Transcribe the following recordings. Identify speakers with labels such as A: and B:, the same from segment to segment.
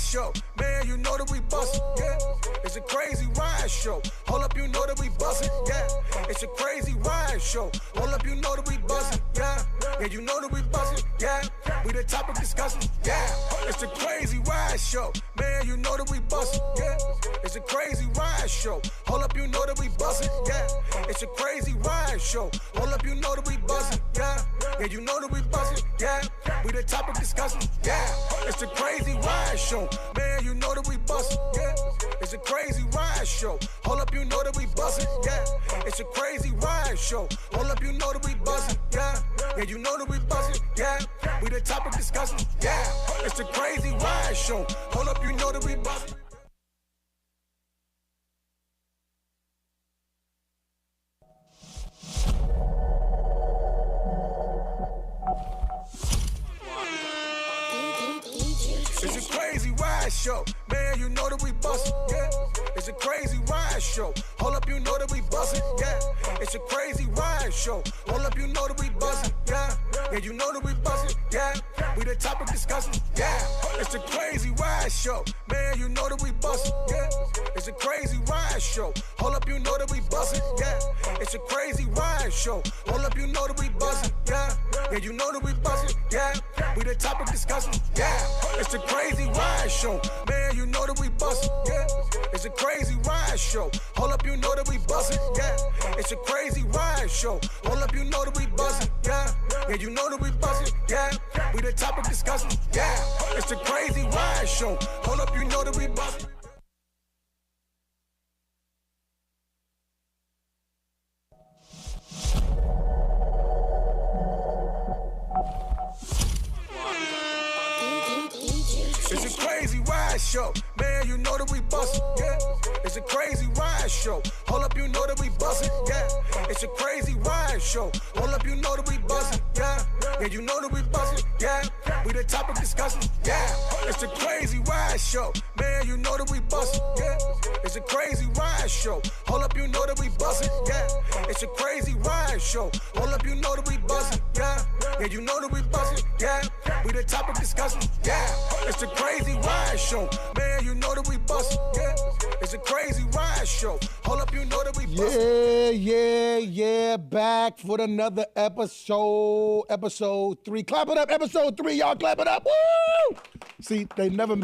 A: show. Man, you know that we bustin', yeah. It's a crazy ride show. Hold up, you know that we bustin', yeah. It's a crazy ride show. Hold up, you know that we bustin', yeah. Yeah, you know that we bustin', yeah. We the topic discussion, yeah. It's a crazy ride show. Man, you know that we bustin', yeah. It's a crazy ride show. Hold up, you know that we bustin', yeah. It's a crazy ride show. Hold up, you know that we bustin', yeah. Yeah, you know that we bustin', yeah. We the topic discussion, yeah. It's a crazy ride show. Man, you know that we bustin', yeah. It's a crazy ride show. Hold up, you know that we bustin', yeah. It's a crazy ride show. Hold up, you know that we bustin', yeah. Yeah, you know that we bustin', yeah. We the topic discussion, yeah. It's a crazy ride show. Hold up, you know that we bustin'. It's a crazy ride show. Man, you know that we bustin', yeah. It's a crazy ride show. Hold up, you know that we bustin', yeah. It's a crazy ride show. Hold up, you know that we bustin', yeah. Yeah, you know that we bustin', yeah. We the topic discussion, yeah. It's a crazy ride show. Man, you know that we bustin', yeah. It's a crazy ride show. Hold up, you know that we bustin', yeah. It's a crazy ride show. Hold up, you know that we bustin', yeah. Yeah, you know that we bustin', yeah. We the topic discussion, yeah. It's a crazy ride show. Man, you know that we bustin', yeah. It's a crazy ride show. Hold up, you know that we bustin', yeah. It's a crazy ride show. Hold up, you know that we bustin', yeah. Yeah, you know that we bustin', yeah. We the topic discussion, yeah. It's a crazy ride show. Hold up, you know that we bustin'. It's a crazy ride show. Man, you know that we bustin', yeah. It's a crazy ride show. Hold up, you know that we bustin', yeah. It's a crazy ride show. Hold up, you know that we bustin', yeah. Yeah, you know that we bustin', yeah. We the topic discussion, yeah. It's a crazy ride show. Man, you know that we bustin', yeah. It's a crazy ride show. Hold up, you know that we bustin', yeah. It's a crazy ride show. Hold up, you know that we bustin', yeah. Yeah, you know that we bustin', yeah. We the topic discussion, yeah. It's a crazy ride show. Man, you know that we bustin', yeah. It's a crazy ride show. Hold up, you know that we bustin'.
B: Yeah. Back for another episode. Episode 3. Clap it up, episode 3. Y'all clap it up. Woo! See, they never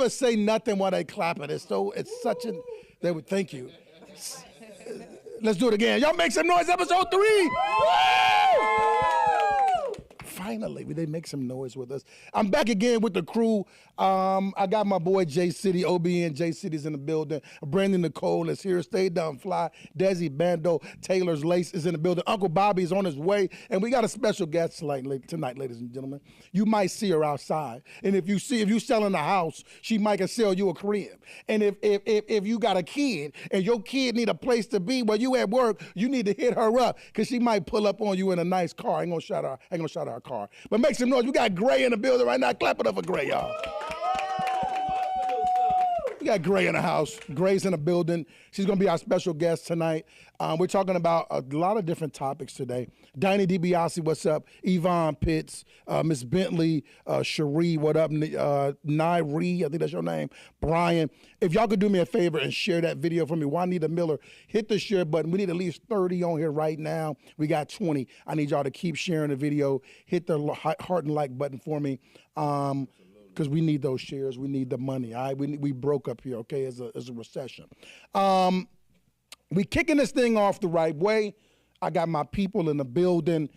B: say nothing while they clap it. It's such an, they would thank you. Let's do it again. Y'all make some noise, episode 3. Woo! Finally, they make some noise with us. I'm back again with the crew. I got my boy J City, OBN J City's in the building. Brandon Nicole is here. Stay down, fly. Desi Bando, Taylor's Lace is in the building. Uncle Bobby's on his way, and we got a special guest tonight, ladies and gentlemen. You might see her outside, and if you selling a house, she might can sell you a crib. And if you got a kid and your kid need a place to be while you at work, you need to hit her up because she might pull up on you in a nice car. I ain't gonna shout out her car. But make some noise. We got Gray in the building right now. Clap it up for Gray, y'all. We got Gray in the house. Gray's in the building. She's going to be our special guest tonight. We're talking about a lot of different topics today. Diney DiBiase, what's up? Yvonne Pitts, Miss Bentley, Cherie, what up? Nairi, I think that's your name. Brian. If y'all could do me a favor and share that video for me. Juanita Miller, hit the share button. We need at least 30 on here right now. We got 20. I need y'all to keep sharing the video. Hit the heart and like button for me. Because we need those shares, we need the money. All right, we broke up here, okay, as a recession. We kicking this thing off the right way. I got my people in the building,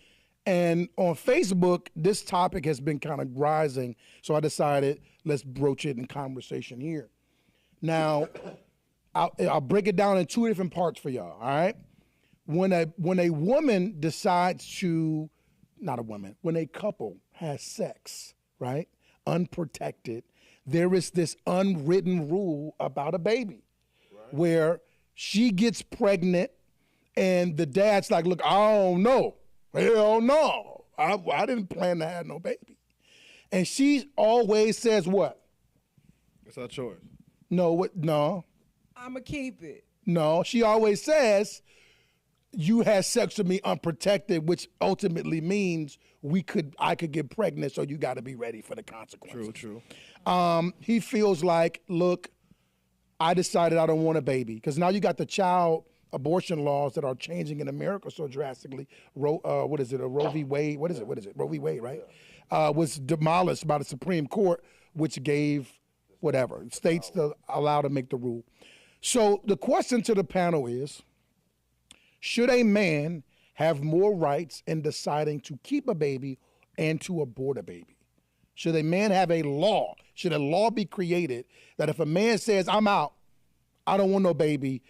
B: and on Facebook, this topic has been kind of rising, so I decided let's broach it in conversation here. Now, I'll break it down in 2 different parts for y'all. All right, when a woman decides to, not a woman, when a couple has sex, right? Unprotected, there is this unwritten rule about a baby, right, where she gets pregnant and the dad's like, look, I don't know. Hell no. I didn't plan to have no baby. And she always says what?
C: It's our choice.
B: No, what? No.
D: I'ma keep it.
B: No, she always says, you had sex with me unprotected, which ultimately means I could get pregnant, so you got to be ready for the consequences.
C: True.
B: He feels like, look, I decided I don't want a baby, because now you got the child abortion laws that are changing in America so drastically. What is it? A Roe v. Wade? What is it? Roe v. Wade, right? Was demolished by the Supreme Court, which gave whatever states to allow to make the rule. So the question to the panel is, should a man have more rights in deciding to keep a baby and to abort a baby? Should a man have a law? Should a law be created that if a man says, I'm out, I don't want no baby,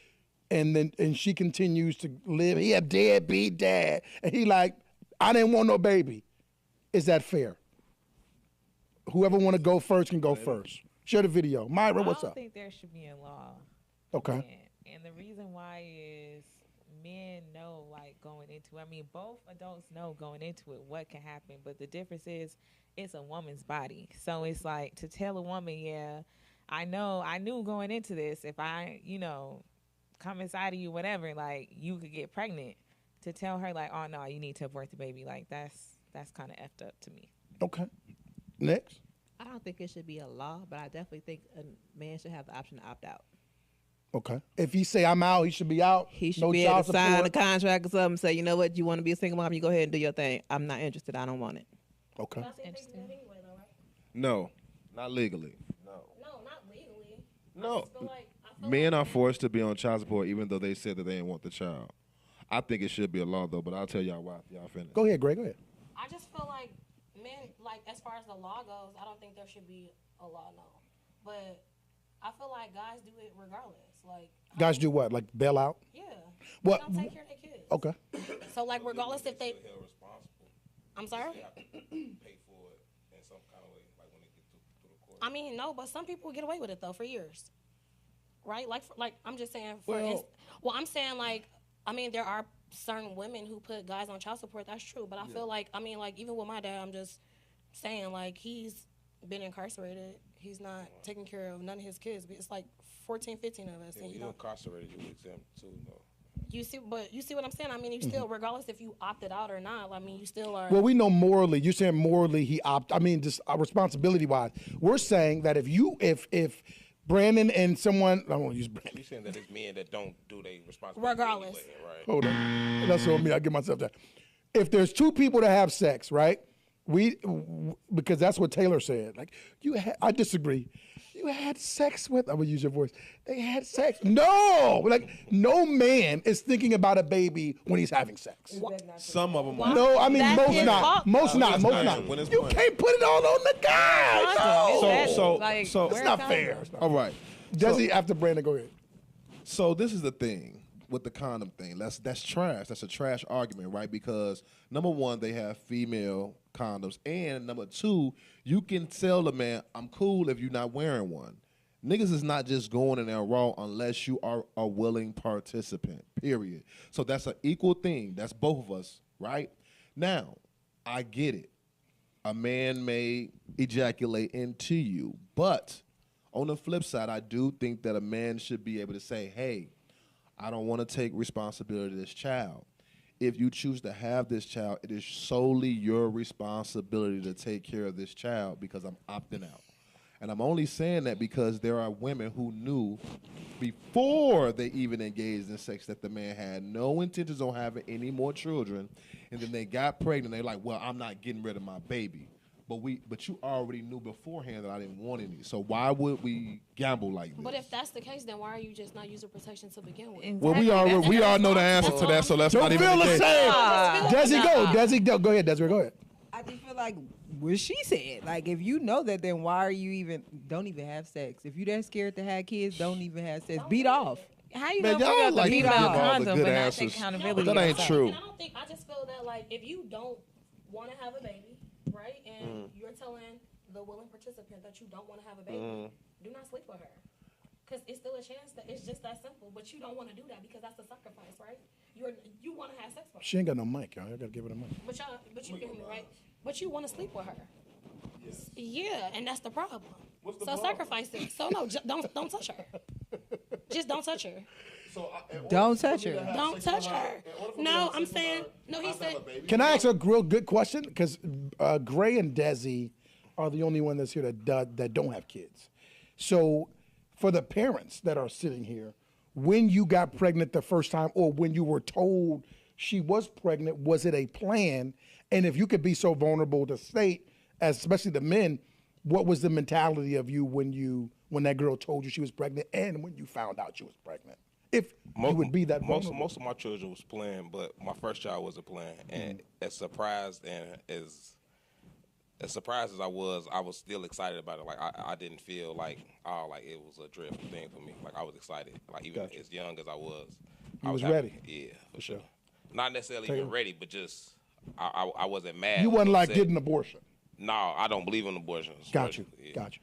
B: and she continues to live, he a deadbeat dad, and he like, I didn't want no baby. Is that fair? Whoever want to go first can go first. Share the video. Myra, what's up?
D: I don't think there should be a law.
B: Okay.
D: And the reason why is men know, like, going into it. I mean, both adults know going into it what can happen, but the difference is it's a woman's body. So it's like to tell a woman, yeah, I knew going into this, if I, come inside of you, whatever, like, you could get pregnant. To tell her, like, oh, no, you need to abort the baby, like, that's kind of effed up to me.
B: Okay. Next.
E: I don't think it should be a law, but I definitely think a man should have the option to opt out.
B: Okay. If he say I'm out, he should be out.
E: He should
B: no
E: be able
B: child
E: to sign a
B: support.
E: contract or something, say, you know what, you want to be a single mom, you go ahead and do your thing. I'm not interested. I don't want it.
B: Okay.
D: Interesting.
C: No, not legally.
F: No, not legally.
C: No.
F: I feel
C: Men are forced to be on child support even though they said that they didn't want the child. I think it should be a law though, but I'll tell y'all why after y'all finish.
B: Go ahead, Greg. Go ahead.
F: I just feel like men, like, as far as the law goes, I don't think there should be a law, no. But I feel like guys do it regardless. Like,
B: Guys do what? Like bail out?
F: yeah.
B: What?
F: They don't take care of their kids.
B: Okay.
F: So, like, regardless if they.
G: held responsible.
F: I'm sorry?
G: They have to pay for it in some kind of way, like when they get through the court.
F: I mean, no, but some people get away with it, though, for years. Right? Like I'm just saying, I'm saying, like, I mean, there are certain women who put guys on child support. That's true. But I feel like, I mean, like, even with my dad, I'm just saying, like, he's been incarcerated. He's not taking care of none of his kids. But it's like 14, 15 of us.
G: Yeah,
F: and
G: you incarcerated, you exempt too, though.
F: you see what I'm saying? I mean, you still, regardless if you opted out or not, I mean, you still are.
B: Well, we know morally. You're saying morally just responsibility wise. We're saying that if Brandon and someone, I won't use Brandon.
G: You're saying that it's men that don't do their responsibility.
F: Regardless.
G: Anyway, right?
B: Hold on. That's what me. I give myself that. If there's two people that have sex, right? Because that's what Taylor said. Like, I disagree. You had sex with, I would use your voice. They had sex. No, like no man is thinking about a baby when he's having sex.
C: Some of them are.
B: No, I mean
D: That's
B: most
D: his
B: not.
D: fault,
B: Most
D: though.
B: not. Most
C: When
B: not.
C: it's
B: You
C: fun.
B: can't put it all on the guy. No.
C: So
B: It's not fair. It's not
C: all right.
B: Desi, after Brandon, go ahead.
C: So this is the thing with the condom thing. That's trash. That's a trash argument, right? Because number one, they have female condoms, and number two, you can tell the man, I'm cool if you're not wearing one. Niggas is not just going in there raw unless you are a willing participant, period. So that's an equal thing. That's both of us, right? Now, I get it. A man may ejaculate into you, but on the flip side, I do think that a man should be able to say, hey, I don't want to take responsibility of this child. If you choose to have this child, it is solely your responsibility to take care of this child because I'm opting out. And I'm only saying that because there are women who knew before they even engaged in sex that the man had no intentions on having any more children, and then they got pregnant. They're like, well, I'm not getting rid of my baby. But you already knew beforehand that I didn't want any. So why would we gamble like this?
F: But if that's the case, then why are you just not using protection to begin with?
C: Well, we all know the answer to that, so let's
B: Don't
C: not even
B: feel the
C: engage.
B: same. Desi, go.
F: Nah.
B: Desi, go. Go ahead, Desiree. Go ahead.
H: I just feel like what she said. Like, if you know that, then why are you don't even have sex? If you that scared to have kids, don't even have sex. Beat off.
D: How you
C: Man,
D: gonna bring
C: y'all
D: up the
C: like
D: female
C: giving all the
D: condom
C: good
D: but not
C: answers.
D: take accountability?
C: That ain't
D: yourself?
C: true.
F: And I just feel that, like, if you don't want to have a baby, right, and you're telling the willing participant that you don't want to have a baby, do not sleep with her. Because it's still a chance that it's just that simple, but you don't want to do that because that's a sacrifice, right? You want to have sex with her.
B: She ain't got no mic, y'all. I gotta give her the mic.
F: But you get me, right? But you want to sleep with her. Yes. Yeah, and that's the problem. So sacrifice it. So no, don't touch her. Just don't touch her.
H: Don't touch her.
F: Don't touch her. No, I'm saying, no, he said,
B: Can I ask a real good question? Because Gray and Desi are the only one that's here that don't have kids. So for the parents that are sitting here, when you got pregnant the first time or when you were told she was pregnant, was it a plan? And if you could be so vulnerable to state, especially the men, what was the mentality of you when that girl told you she was pregnant and when you found out she was pregnant? If you would be that vulnerable.
G: Most of my children was planned, but my first child wasn't planned. And as surprised as surprised as I was still excited about it. Like I didn't feel like it was a dreadful thing for me. Like I was excited. Like even as young as I was.
B: You was ready.
G: Yeah, for sure. Not necessarily even ready, but just I wasn't mad.
B: You wasn't like getting an abortion.
G: No, I don't believe in abortions.
B: Got you.
G: Yeah.
B: Got you.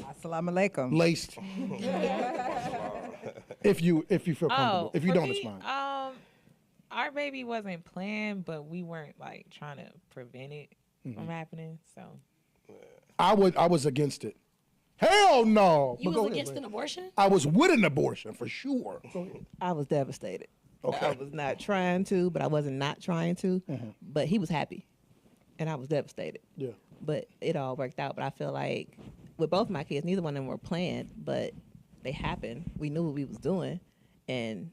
H: Assalamu alaikum.
B: Laced. if you feel comfortable. If you don't,
D: me,
B: it's fine.
D: Our baby wasn't planned, but we weren't like trying to prevent it from happening. So
B: I was against it. Hell no.
F: you
B: But go
F: was
B: ahead,
F: against
B: Ray.
F: an abortion?
B: I was with an abortion for sure. Go ahead.
E: I was devastated.
B: Okay.
E: I was not trying to, but I wasn't not trying to. But he was happy, and I was devastated.
B: Yeah.
E: But it all worked out. But I feel like with both my kids, neither one of them were planned, but they happened. We knew what we was doing, and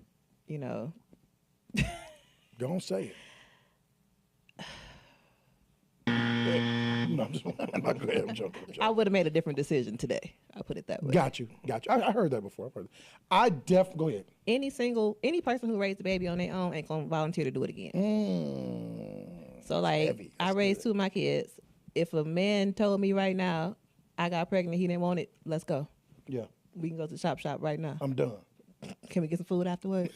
B: Don't say it. No, I'm just go ahead, I'm joking.
E: I would have made a different decision today. I'll put it that way.
B: Got you. I heard that before. Go ahead.
E: Any person who raised a baby on their own ain't gonna volunteer to do it again. So like,
B: heavy.
E: I
B: That's
E: raised
B: good.
E: two of my kids. If a man told me right now I got pregnant, he didn't want it, let's go.
B: Yeah,
E: We can go to the shop right now.
B: I'm done.
E: Can we get some food afterwards?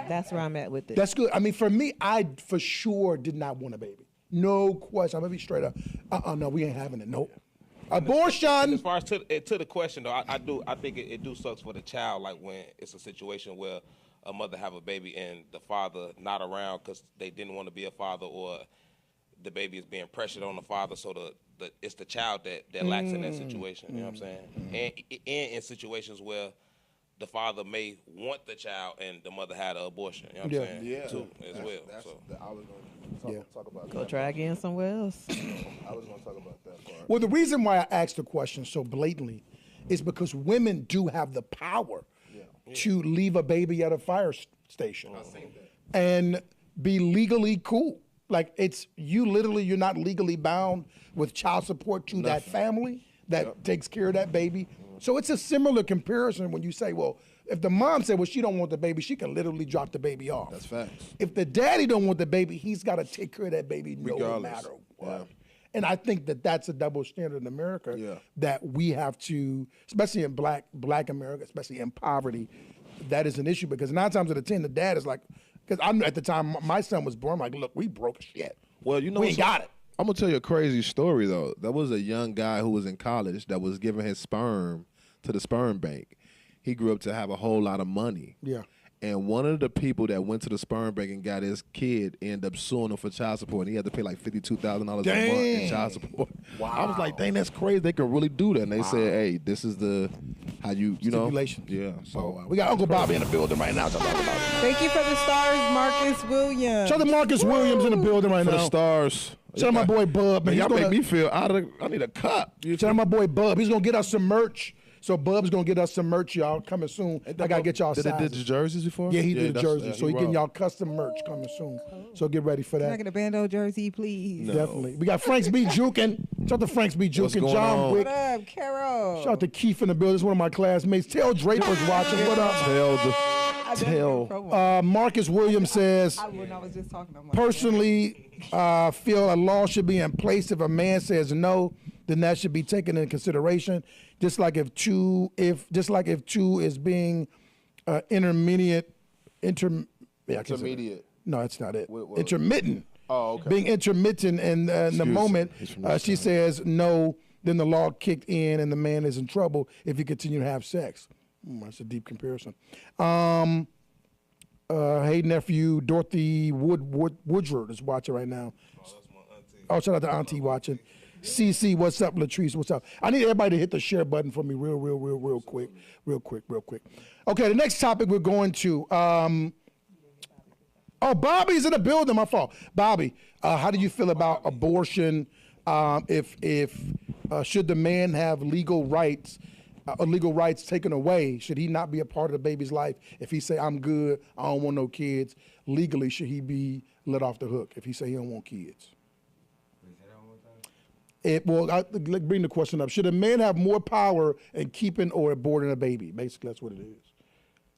E: That's where I'm at with it.
B: That's good. I mean, for me, I for sure did not want a baby. No question. I'm gonna be straight up. No, we ain't having it. Nope. Abortion.
G: As far as to the question though, I think it do sucks for the child. Like when it's a situation where a mother have a baby and the father not around because they didn't want to be a father, or the baby is being pressured on the father, so it's the child that lacks in that situation. You know what I'm saying? And in situations where the father may want the child and the mother had an abortion. You know what I'm saying?
C: Yeah.
G: Too, as well. So.
C: I was going to talk about
E: Go
C: that.
E: try again somewhere else.
C: I was going to talk about that part.
B: Well, the reason why I asked the question so blatantly is because women do have the power to leave a baby at a fire station and be legally cool. Like you're not legally bound with child support to that family that takes care of that baby. So it's a similar comparison when you say, well, if the mom said, well, she don't want the baby, she can literally drop the baby off.
C: That's facts.
B: If the daddy don't want the baby, he's got to take care of that baby no
C: Regardless.
B: matter what.
C: Yeah.
B: And I think that's a double standard in America that we have to, especially in black America, especially in poverty, that is an issue because 9 times out of 10, the dad is like, because I'm at the time my son was born, I'm like, look, we broke as shit.
C: Well, you know,
B: we ain't got it.
C: I'm gonna tell you a crazy story though. There was a young guy who was in college that was giving his sperm to the sperm bank. He grew up to have a whole lot of money.
B: Yeah.
C: And one of the people that went to the sperm bank and got his kid ended up suing him for child support, and he had to pay like $52,000 a month in child support. Wow. I was like, dang, that's crazy. They can really do that. And they said, hey, this is how you know.
B: Stipulations.
C: Yeah. So
B: We got Uncle Bobby in the building right now.
H: Thank you for the stars, Marcus Williams.
B: Shout out to Marcus Williams in the building right
C: for
B: now.
C: the stars.
B: Shout out my boy Bub. Man,
C: Y'all
B: he's
C: make
B: gonna-
C: me feel I need a cup.
B: Shout out my boy Bub. He's going to get us some merch. So Bub's going to get us some merch, y'all, coming soon. I got to get y'all
C: Did they did
B: sizes.
C: the jerseys before?
B: Yeah, he did the
C: that's-
B: jersey.
C: yeah,
B: So he getting
C: rocked.
B: y'all custom merch coming soon. So get ready for
H: Can I
B: that.
H: get a bando jersey, please?
C: No.
B: Definitely. We got Franks B. Jukin. Shout out to Franks B.
C: What's
B: Jukin.
C: going
B: John
C: on?
B: Wick.
H: What up, Carol?
B: Shout out to Keith in the building. This is one of my classmates. Tell Draper's watching. What up? Marcus Williams says,
H: When I was just talking, I'm like,
B: personally, feel a law should be in place. If a man says no, then that should be taken into consideration. Just like if two is being intermediate. No, that's not it. Intermittent.
C: Oh, okay.
B: Being intermittent in the moment,
C: He's from this
B: she
C: side.
B: says no, then the law kicked in and the man is in trouble if you continue to have sex. That's a deep comparison. Hey, nephew, Dorothy Woodward is watching right now. Oh, shout out to Auntie watching. CC, what's up? Latrice, what's up? I need everybody to hit the share button for me real quick. Okay, the next topic we're going to. Bobby's in the building. My fault. Bobby, how do you feel about abortion? If should the man have legal rights taken away? Should he not be a part of the baby's life? If he say I'm good, I don't want no kids, legally should he be let off the hook if he say he don't want kids? Bring the question up. Should a man have more power in keeping or aborting a baby? Basically, that's what it is.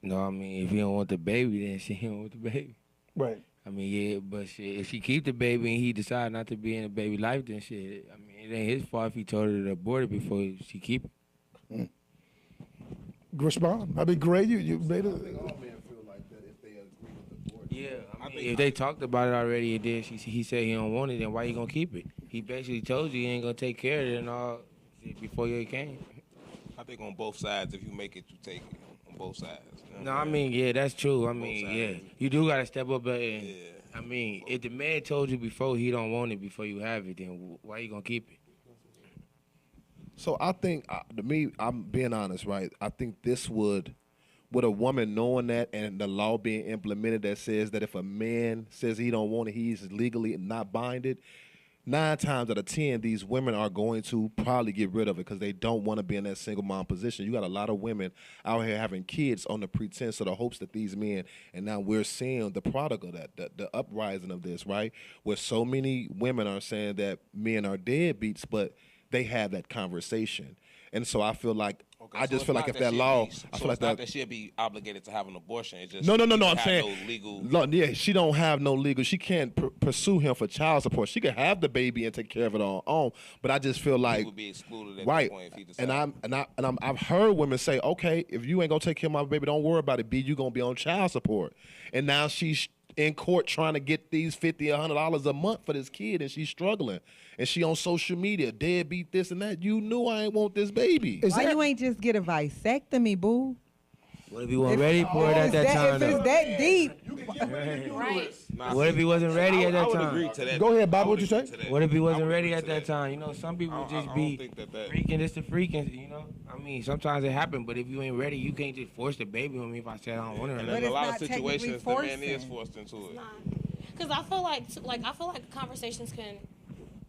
I: No, I mean, if he don't want the baby, then she don't want the baby.
B: Right.
I: I mean, yeah, but shit, if she keep the baby and he decide not to be in the baby life, then shit, I mean, it ain't his fault if he told her to abort it before she keep it.
B: Respond. I mean, Gray, you made it.
C: I think all men feel like that if they agree with the board.
I: Yeah, I mean, if they talked about it already and then he said he don't want it, then why you gonna keep it? He basically told you he ain't gonna take care of it and all before you came.
G: I think on both sides, if you make it, you take it. On both sides. You know
I: No, I mean, yeah, that's true. I mean,
G: sides.
I: yeah, you do gotta step up and. Yeah. I mean, if the man told you before he don't want it before you have it, then why you gonna keep it?
C: So I think, to me, I'm being honest, right? I think this would a woman knowing that and the law being implemented that says that if a man says he don't want it, he's legally not binded. 9 times out of 10, these women are going to probably get rid of it because they don't want to be in that single mom position. You got a lot of women out here having kids on the pretense of the hopes that these men, and now we're seeing the product of that, the uprising of this, right? Where so many women are saying that men are deadbeats, but they have that conversation. And so I feel like, I just feel like if that law, I feel like
G: that she'll be obligated to have an abortion. It's just
C: no. I'm
G: have
C: saying,
G: no legal.
C: yeah, she don't have no legal. She can't pursue him for child support. She could have the baby and take care of it on her own. But I just feel like,
G: would be excluded at
C: right?
G: that point if he decided.
C: I've heard women say, okay, if you ain't gonna take care of my baby, don't worry about it. B, you gonna be on child support. And now she's in court trying to get these $50, $100 a month for this kid, and she's struggling. And she on social media, deadbeat this and that. You knew I ain't want this baby.
H: Why you ain't just get a vasectomy, boo?
I: What if he wasn't ready for it at that time?
H: If it's that deep.
F: Right.
I: What if he wasn't ready at that
G: I would
I: time?
G: agree to that.
B: Go ahead, Bob,
G: I
B: what
G: would
B: you
G: agree
B: say?
G: to that.
I: What if he
G: I
I: wasn't
G: would
I: ready
G: agree
I: at
G: to
I: that time? You know, some people
G: I
I: just
G: don't
I: be
G: think that-
I: freaking. It's the freaking, you know. I mean, sometimes it happens, but if you ain't ready, you can't just force the baby on me if I said I don't want it.
G: And
H: But
G: there's
H: it's
G: a lot
H: not
G: of
H: technically
G: situations the man is
H: forcing.
G: forced into it.
F: Because I feel like conversations can,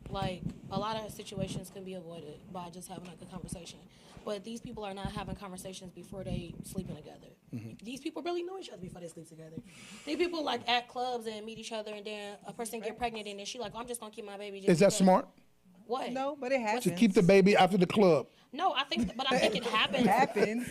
F: like, a lot of situations can be avoided by just having like a conversation. But these people are not having conversations before they sleeping together. These people really know each other before they sleep together. These people like at clubs and meet each other, and then a person get pregnant, and then she like, oh, I'm just gonna keep my baby. Just
B: Is that
F: because."
B: smart?
F: What?
H: No, but it happens.
B: To keep the baby after the club.
F: No, I think it happens.
H: It happens.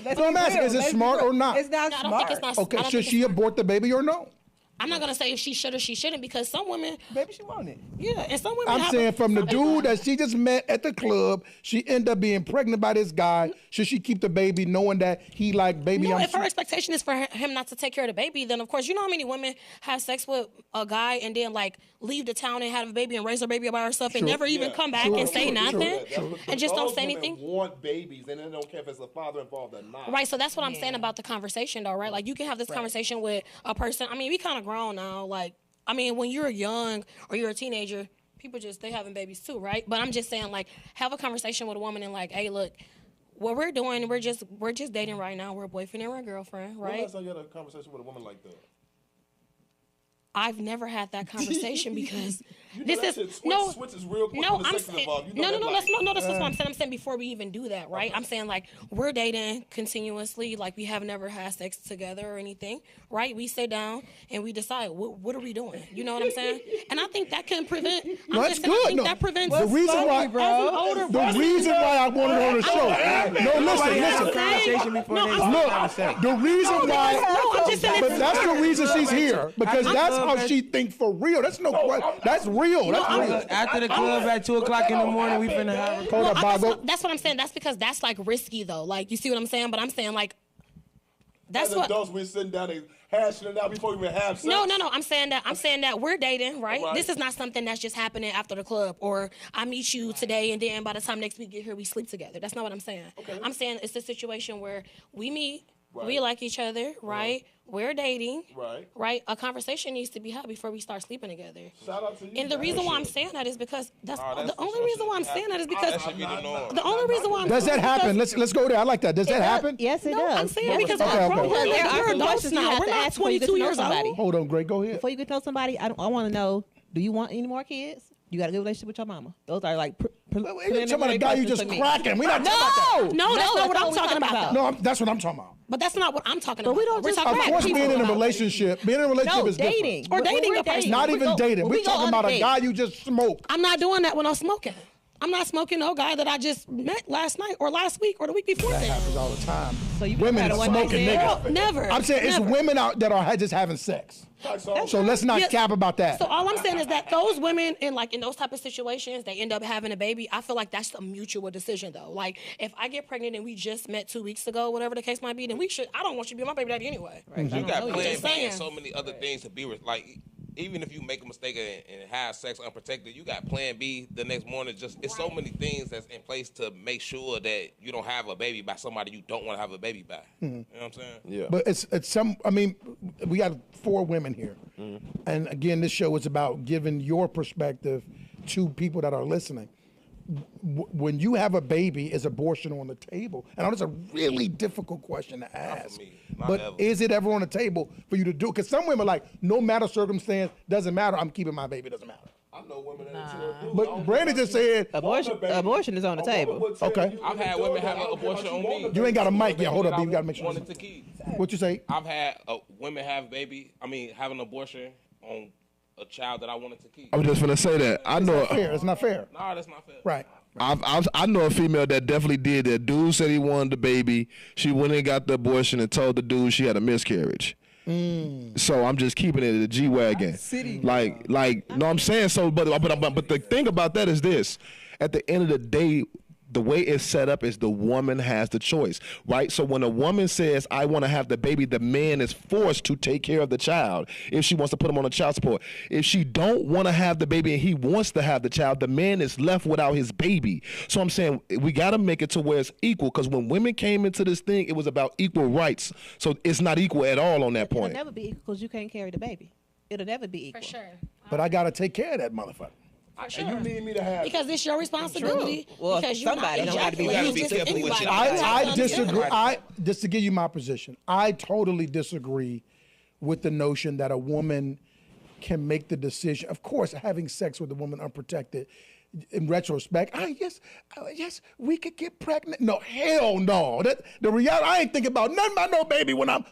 H: Let's
B: So I'm
H: be
B: asking,
H: real.
B: is it
H: Let's be
B: smart
H: real.
B: or not?
H: It's not
F: No, I don't
H: smart.
F: think it's not.
B: Okay,
F: I don't
B: should
F: think
B: she
F: it's-
B: abort the baby or no?
F: I'm not gonna say if she should or she shouldn't, because some women,
H: Baby, she want it.
F: yeah, and some women.
B: I'm
F: have
B: saying from the
F: some-
B: dude that she just met at the club, she ended up being pregnant by this guy. Should she keep the baby knowing that he like, baby,
F: No,
B: I'm
F: if her expectation is for him not to take care of the baby, then of course, you know how many women have sex with a guy and then like leave the town and have a baby and raise her baby by herself and never even come back and say nothing and just don't say anything.
C: Want babies, and they don't care if it's a father involved or not.
F: Right, so that's what I'm saying about the conversation, though, right? Like you can have this conversation with a person. I mean, we kind of grown now. Like, I mean, when you're young or you're a teenager, people they having babies too, right? But I'm just saying, like, have a conversation with a woman and like, hey, look, what we're doing, we're just dating right now. We're a boyfriend and we're a girlfriend,
C: When
F: right?
C: last time you had a conversation with a woman like that?
F: I've never had that conversation because
C: You know
F: this
C: that
F: is
C: shit
F: no,
C: switches real quick
F: no.
C: when the
F: I'm
C: sex is
F: saying
C: involved. You
F: no,
C: know
F: no,
C: that,
F: no.
C: like-
F: That's what I'm saying. I'm saying before we even do that, right? I'm saying like we're dating continuously, like we have never had sex together or anything, right? We sit down and we decide what are we doing. You know what I'm saying? And I think that can prevent.
B: No,
F: I'm
B: that's
F: just saying, I
B: good.
F: think
B: No,
F: that prevents.
B: the reason why, the reason why I wanted her on the show. No,
I: Nobody has a
B: listen.
I: conversation before they
F: I'm-
B: Look,
I: have sex.
B: the reason why.
F: No, I'm just saying.
B: But that's the reason she's here because that's how she think for real. That's no question. That's real. That's real.
I: After the club at 2:00 in the morning, we finna have a
B: Hold up, Bago.
F: That's what I'm saying. That's because that's like risky though. Like you see what I'm saying? But I'm saying like that's
C: As
F: what.
C: adults, we're sitting down and hashing it out before we even have sex.
F: No. I'm saying that we're dating, right?
C: Right.
F: This is not something that's just happening after the club, or I meet you today and then by the time next week get here we sleep together. That's not what I'm saying. I'm saying it's a situation where we meet, We like each other, right? We're dating,
C: Right.
F: A conversation needs to be had before we start sleeping together.
C: Shout out to you.
F: And the reason why I'm saying that is because the only reason why I'm saying that is
G: That
F: because
G: should be the norm.
F: the only reason why I'm
B: Does that happen? Let's go there. I like that. Does that happen?
E: Yes, it
F: No,
E: does.
F: I'm saying
E: Yes,
F: because
E: it does.
B: Okay, okay.
E: Because there are
F: we're
E: some
F: adults
E: questions you
F: now.
E: have
F: We're
E: to
F: not
E: ask before you get
F: 22
E: to know
F: years
E: somebody.
F: old.
B: Hold on, Greg. Go ahead.
E: Before you get to know somebody, I want to know: do you want any more kids? You got a good relationship with your mama. Those are like
B: We're talking about a guy you just cracking. We're not talking about that.
F: No, that's not what I'm talking about.
B: No, that's what I'm talking about.
F: But that's not what I'm talking about.
E: But we don't
F: We're
E: just
F: talking
B: Of
F: about
B: course,
F: people
B: being in a
F: about-
B: relationship is
E: dating.
B: different.
F: Or dating
E: We're
F: a person.
B: Not
E: We
B: even
E: go-
B: dating.
E: when
B: We're
E: we go
B: talking
E: on
B: about a
E: dates.
B: guy you just smoked.
F: I'm not doing that when I'm smoking. I'm not smoking no guy that I just met last night or last week or the week before
B: That
F: that.
B: happens all the time.
E: So you
B: Women
E: had a one-night
B: smoking
E: stand?
B: niggas.
F: Never.
B: I'm saying it's
F: Never.
B: women out that are just having sex. So let's not
F: Yeah.
B: cap about that.
F: So all I'm saying is that those women in those type of situations, they end up having a baby. I feel like that's a mutual decision though. Like if I get pregnant and we just met 2 weeks ago, whatever the case might be, then I don't want you to be my baby daddy anyway.
E: Right.
G: You got plan
F: just
G: B
F: saying.
G: and so many other things to be like. Even if you make a mistake and have sex unprotected, you got plan B the next morning. It's so many things that's in place to make sure that you don't have a baby by somebody you don't want to have a baby by. You know what I'm saying?
C: Yeah.
B: But it's some. I mean, we got 4 women here, and again, this show is about giving your perspective to people that are listening. When you have a baby, is abortion on the table? And I know it's a really difficult question to ask.
G: me. Not
B: But
G: ever.
B: is it ever on the table for you to do? Because some women are like, no matter circumstance, doesn't matter. I'm keeping my baby. Doesn't matter.
C: I know women that
B: But Brandon just said,
E: Abortion is on the table.
B: Okay.
G: I've had women have an abortion on me.
B: You ain't got a mic yet. Hold up, B. We gotta make sure.
G: Wanted to keep.
B: What you say?
G: I've had women have have an abortion on a child that I wanted to keep.
C: I'm just gonna say that. I know.
B: Fair. It's not fair.
G: Nah, that's not fair.
B: Right.
C: I know a female that definitely did that. Dude said he wanted the baby. She went and got the abortion and told the dude she had a miscarriage. So I'm just keeping it at the G-Wagon.
H: City.
C: Like, no, I'm saying so. But the thing about that is this: at the end of the day, the way it's set up is the woman has the choice, right? So when a woman says, I want to have the baby, the man is forced to take care of the child if she wants to put him on a child support. If she don't want to have the baby and he wants to have the child, the man is left without his baby. So I'm saying we got to make it to where it's equal, because when women came into this thing, it was about equal rights. So it's not equal at all on that
E: It'll
C: point.
E: never be equal because you can't carry the baby. It'll never be equal.
F: For sure.
B: But I gotta take care of that motherfucker.
F: For sure.
C: And you need me to have
F: Because it's your responsibility.
E: Well,
F: because you're
E: somebody
F: not
E: don't gotta be
F: ejaculating
G: You gotta be
F: just
G: careful with
F: anybody.
G: your
B: I disagree. Just to give you my position, I totally disagree with the notion that a woman can make the decision. Of course, having sex with a woman unprotected, in retrospect, yes, we could get pregnant. No, hell no. The reality, I ain't thinking about nothing about no baby when I'm.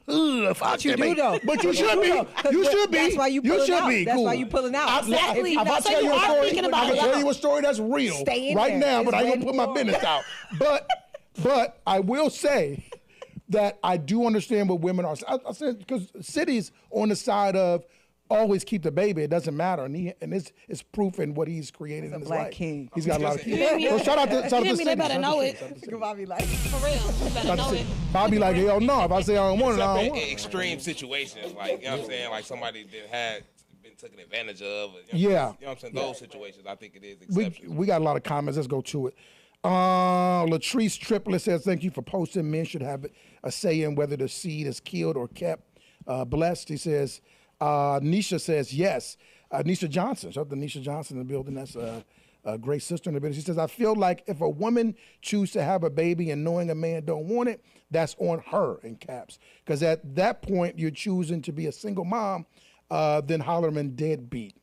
B: Fuck
H: you do though.
B: But you should be. You should be.
H: That's why you pulling
B: should
H: out.
B: be.
H: That's
B: Cool.
H: why you pulling out.
F: Exactly.
B: If I
F: So
B: tell
F: you
B: you a
F: are
B: story,
F: thinking
B: I
F: about
B: can
F: it.
B: tell you a story that's real
H: Stay in
B: right
H: there.
B: now, but
H: It's
B: I ain't
H: ready
B: gonna put my
H: for
B: business out. But I will say that I do understand what women are. I said because city's on the side of always keep the baby. It doesn't matter, and it's proof in what he's created in his
H: black
B: life.
H: king.
B: He's got a lot of kids.
F: hear me?
B: So shout out to
F: You hear
B: City.
F: me? They better know it.
H: Bobby like,
F: For real. You better know it.
B: Bobby like, hell no. If I say I don't want it, I don't
G: In
B: want it.
G: extreme situations, like, you know what I'm saying? Like somebody that had been taken advantage of.
B: Yeah.
G: You know what I'm saying? Those situations, I think it is exceptional.
B: We got a lot of comments. Let's go to it. Latrice Triplet says, thank you for posting. Men should have a say in whether the seed is killed or kept. Blessed, he says. Nisha says, yes. Nisha Johnson, shout out to Nisha Johnson in the building. That's a great sister in the building. She says, I feel like if a woman chooses to have a baby and knowing a man don't want it, that's on her, in caps. Because at that point, you're choosing to be a single mom, then Hollerman deadbeat.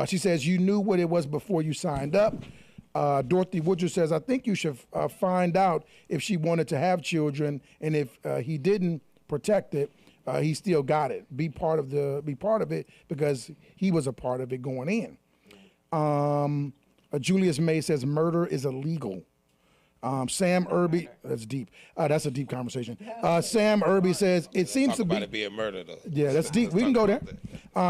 B: She says, you knew what it was before you signed up. Dorothy Woodruff says, I think you should find out if she wanted to have children, and if he didn't protect it, he still got it. Be part of it because he was a part of it going in. Julius May says murder is illegal. Sam Irby, that's deep. That's a deep conversation. Sam Irby says it seems to
G: Talk about
B: be.
G: it being murder, though.
B: Yeah, that's deep. We can go there.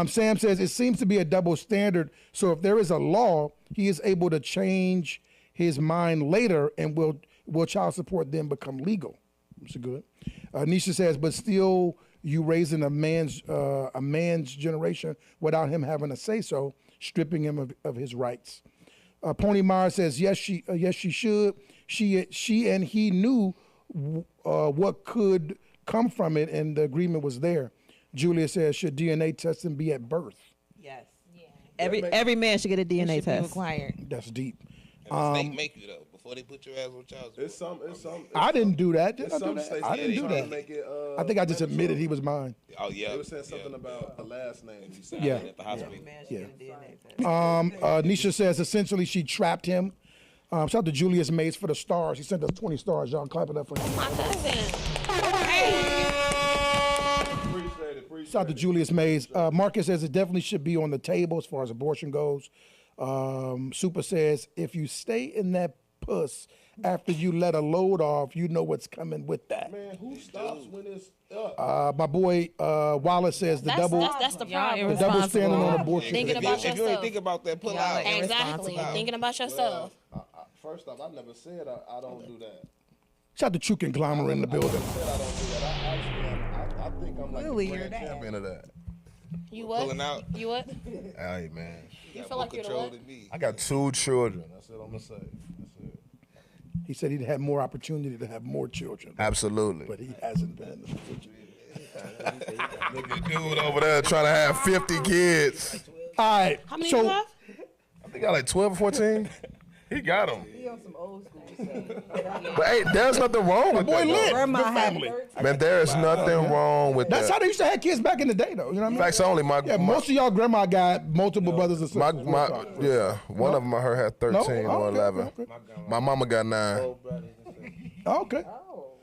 B: Sam says it seems to be a double standard. So if there is a law, he is able to change his mind later, and will child support then become legal? That's good. Nisha says, but still, you raising a man's generation without him having a say so, stripping him of his rights. Pony Mara says, yes, she should. She and he knew what could come from it, and the agreement was there. Julia says, should DNA testing be at birth?
E: Yes. Every man should get a DNA
D: Should be
E: test.
D: required.
B: That's deep.
G: And the state make you though before they put your ass on child support.
C: It's some.
B: I didn't do that. Did
C: It's
B: I do
C: some
B: that?
C: states
B: I didn't do
C: trying to
B: that.
C: make it,
B: I think I just admitted
C: mandatory.
B: he was mine.
G: Oh yeah.
C: They were saying something about the last name.
B: Yeah.
G: At the hospital.
E: Every man should
B: Yeah.
E: get a DNA test.
B: Nisha says essentially she trapped him. Shout out to Julius Mays for the stars. He sent us 20 stars. Y'all clap it up for him.
F: My cousin.
B: Shout out to Julius Mays. Marcus says it definitely should be on the table as far as abortion goes. Super says if you stay in that puss after you let a load off, you know what's coming with that.
C: Man, who stops when it's up?
B: My boy Wallace says
F: That's the problem.
B: the double standing on abortion.
F: Thinking
G: If
F: about
G: you ain't
F: yourself.
G: think about that, pull
E: Y'all
G: out.
E: are
F: Exactly.
E: irresponsible.
F: Thinking about yourself.
C: First off, I never said I don't do that.
B: Shout out to True Conglomerate in the building.
C: I said I don't do that. I think I'm like
H: We'll
C: the
H: hear
C: grand
H: that.
C: champion of that.
F: You what?
G: Pulling out.
F: You what?
C: Hey man,
F: You
G: Got
F: feel
G: more
F: like you're the
G: control
F: what?
G: than me.
C: I got 2 children. That's what I'm gonna say. That's it.
B: He said he'd had more opportunity to have more children,
C: Absolutely.
B: but he hasn't been in the situation.
C: Look at dude over there trying to have 50 kids.
B: All right,
F: How many
B: so
F: you have?
C: I think I got like 12 or 14. He got them.
H: He on some old school stuff.
C: But hey, there's nothing wrong with
B: boy
C: that.
B: lit.
C: though.
H: Grandma
B: Good
H: had
B: family.
H: 13.
C: Man, there is nothing wrong with
B: That's how
C: that.
B: they used to have kids back in the day, though. You know what I mean?
C: Facts only.
B: Yeah, most of y'all grandma got multiple brothers and sisters.
C: My,
B: Real
C: my,
B: talk.
C: yeah, one of them I heard had 13
B: No?
C: or
B: Okay,
C: 11.
B: okay.
C: My mama got 9.
B: Okay.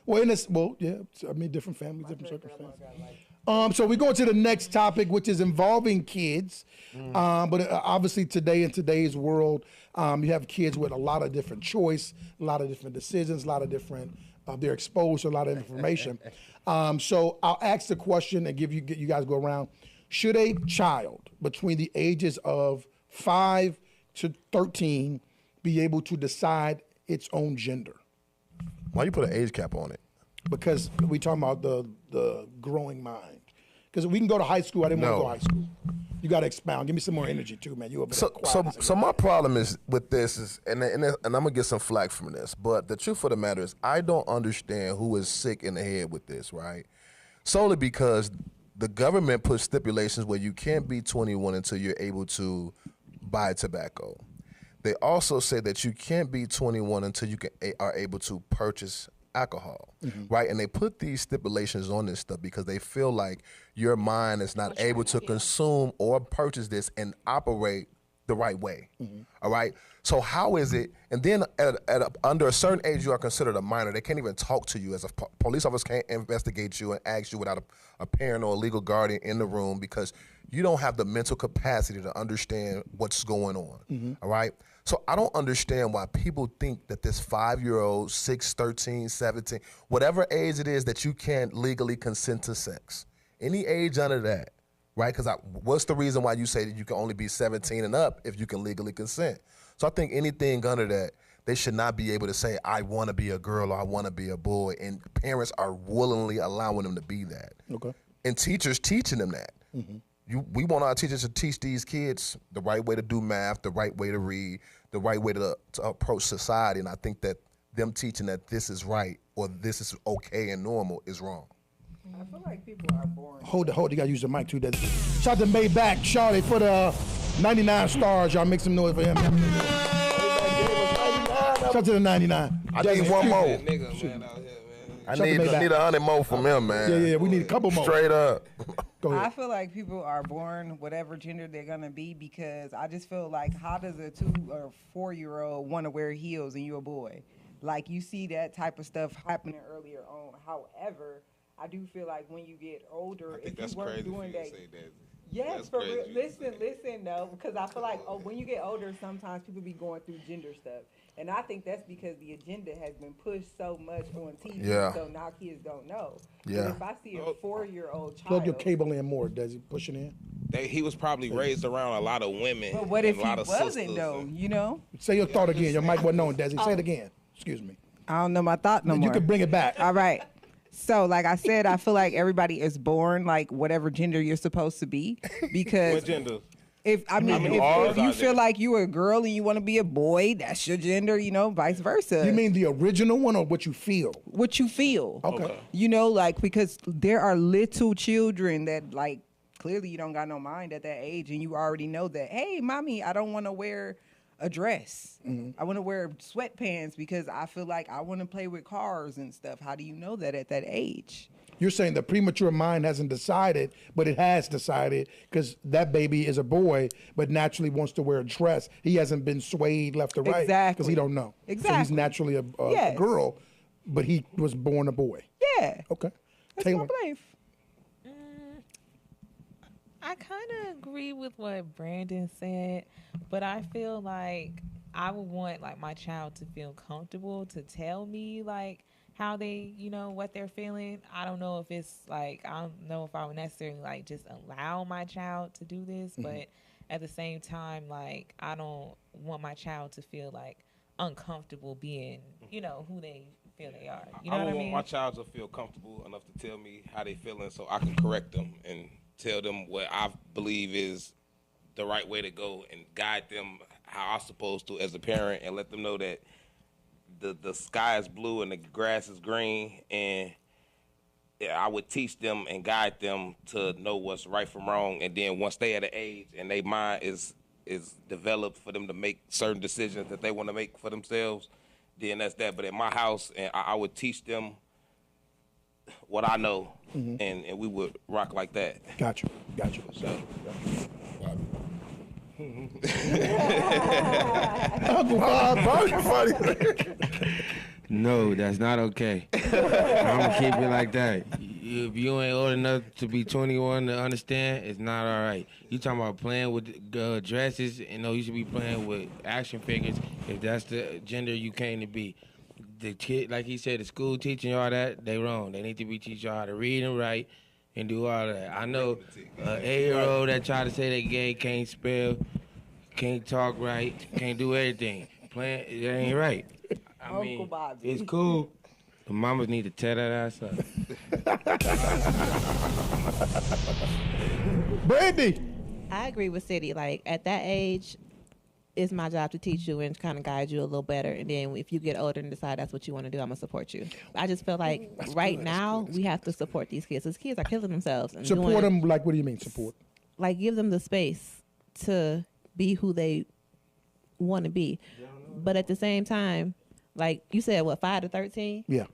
B: Well, in this, yeah. I mean, different families, different circumstances. So we go to the next topic, which is involving kids. But obviously, today in today's world, you have kids with a lot of different choice, a lot of different decisions, a lot of different. They're exposed to a lot of information. So I'll ask the question and you guys go around. Should a child between the ages of 5 to 13 be able to decide its own gender?
C: Why you put an age cap on it?
B: Because we talking about the growing mind. Because we can go to high school. I didn't want to
C: No.
B: go to high school. You got to expound. Give me some more energy too, man. You over there quiet.
C: So my problem is with this is, and I'm gonna get some flack from this, but the truth of the matter is, I don't understand who is sick in the head with this, right? Solely because the government puts stipulations where you can't be 21 until you're able to buy tobacco. They also say that you can't be 21 until you are able to purchase alcohol, right? And they put these stipulations on this stuff because they feel like your mind is not able to consume or purchase this and operate the right way. All right. So how is it? And then under a certain age, you are considered a minor. They can't even talk to you as a police officer. Can't investigate you and ask you without a parent or a legal guardian in the room because you don't have the mental capacity to understand what's going on. All right. So I don't understand why people think that this 5-year-old, 6, 13, 17, whatever age it is that you can't legally consent to sex. Any age under that, right? Because what's the reason why you say that you can only be 17 and up if you can legally consent? So I think anything under that, they should not be able to say, I want to be a girl or I want to be a boy. And parents are willingly allowing them to be that.
B: Okay.
C: And teachers teaching them that. We want our teachers to teach these kids the right way to do math, the right way to read, the right way to approach society. And I think that them teaching that this is right or this is okay and normal is wrong.
H: I feel like people are born.
B: Hold. You got to use the mic too. Shout out to Maybach, Charlie for the 99 stars. Y'all make some noise for him. Shout out to the 99.
C: I need one more.
G: That nigga, man, out here, man.
C: I
B: Shut the
C: need
B: Maybach.
C: 100 more from him, man.
B: Yeah. We need a couple more.
C: Straight up.
B: Go
H: I
B: ahead.
H: feel like people are born whatever gender they're gonna be because I just feel like how does a 2 or 4-year-old want to wear heels and you're a boy? Like you see that type of stuff happening earlier on. However, I do feel like when you get older,
G: I think
H: if
G: that's
H: you weren't
G: crazy for
H: doing
G: you to
H: that,
G: say that.
H: yes,
G: That's
H: for
G: crazy
H: real.
G: for you to say
H: Listen, though, because I feel like when you get older, sometimes people be going through gender stuff, and I think that's because the agenda has been pushed so much on TV,
C: Yeah.
H: so now kids don't know.
C: Yeah.
H: But if I see a 4-year-old child,
B: Plug your cable in more, Desi. Push it in.
G: He was probably raised around a lot of women.
H: but what
G: and
H: if
G: a
H: he
G: lot of
H: wasn't
G: sisters
H: though?
G: and-
H: You know,
B: Say your thought again. Your mic wasn't on, Desi. Say it again. Excuse me.
H: I don't know my thought no
B: You
H: more.
B: can bring it back.
H: All right. So, like I said, I feel like everybody is born like whatever gender you're supposed to be because
G: What gender?
H: If you feel like you a girl and you want to be a boy, that's your gender, vice versa.
B: You mean the original one or what you feel?
H: What you feel.
B: Okay.
H: Because there are little children that like clearly you don't got no mind at that age and you already know that, hey, mommy, I don't want to wear a dress. I want to wear sweatpants because I feel like I want to play with cars and stuff. How do you know that at that age?
B: You're saying the premature mind hasn't decided, but it has decided because that baby is a boy, but naturally wants to wear a dress. He hasn't been swayed left or right because he don't know.
H: Exactly.
B: So he's naturally a girl, but he was born a boy.
H: Yeah.
B: Okay.
H: That's
B: Taylor.
H: my belief.
D: I kind of agree with what Brandon said, but I feel like I would want like my child to feel comfortable to tell me like how they, what they're feeling. I don't know if it's like, I don't know if I would necessarily like just allow my child to do this, but at the same time, like I don't want my child to feel like uncomfortable being, who they feel they are. You know what I mean?
G: want my child to feel comfortable enough to tell me how they feeling so I can correct them and tell them what I believe is the right way to go and guide them how I'm supposed to as a parent and let them know that the sky is blue and the grass is green, and I would teach them and guide them to know what's right from wrong. And then once they at an age and their mind is developed for them to make certain decisions that they want to make for themselves, then that's that. But at my house, and I would teach them what I know, and we would rock like that.
B: Gotcha.
G: So.
B: Uncle Bob, you're funny.
I: No, that's not okay. I'm gonna keep it like that. If you ain't old enough to be 21 to understand, it's not all right. You talking about playing with dresses, and you should be playing with action figures if that's the gender you came to be. The kid, like he said, the school teaching y'all that, they wrong. They need to be teaching y'all how to read and write and do all that. I know an 8-year-old that try to say they gay can't spell, can't talk right, can't do everything. Playing, it ain't right. I mean,
H: Bobby.
I: it's cool. The mamas need to tear that ass up.
B: Brandy.
E: I agree with City. Like at that age, it's my job to teach you and kind of guide you a little better. And then if you get older and decide that's what you want to do, I'm gonna support you. I just feel like now we have to support these kids. These kids are killing themselves. And
B: Support them. Like, what do you mean support?
E: Like give them the space to be who they want to be. But at the same time, like you said, 5 to 13?
B: Yeah.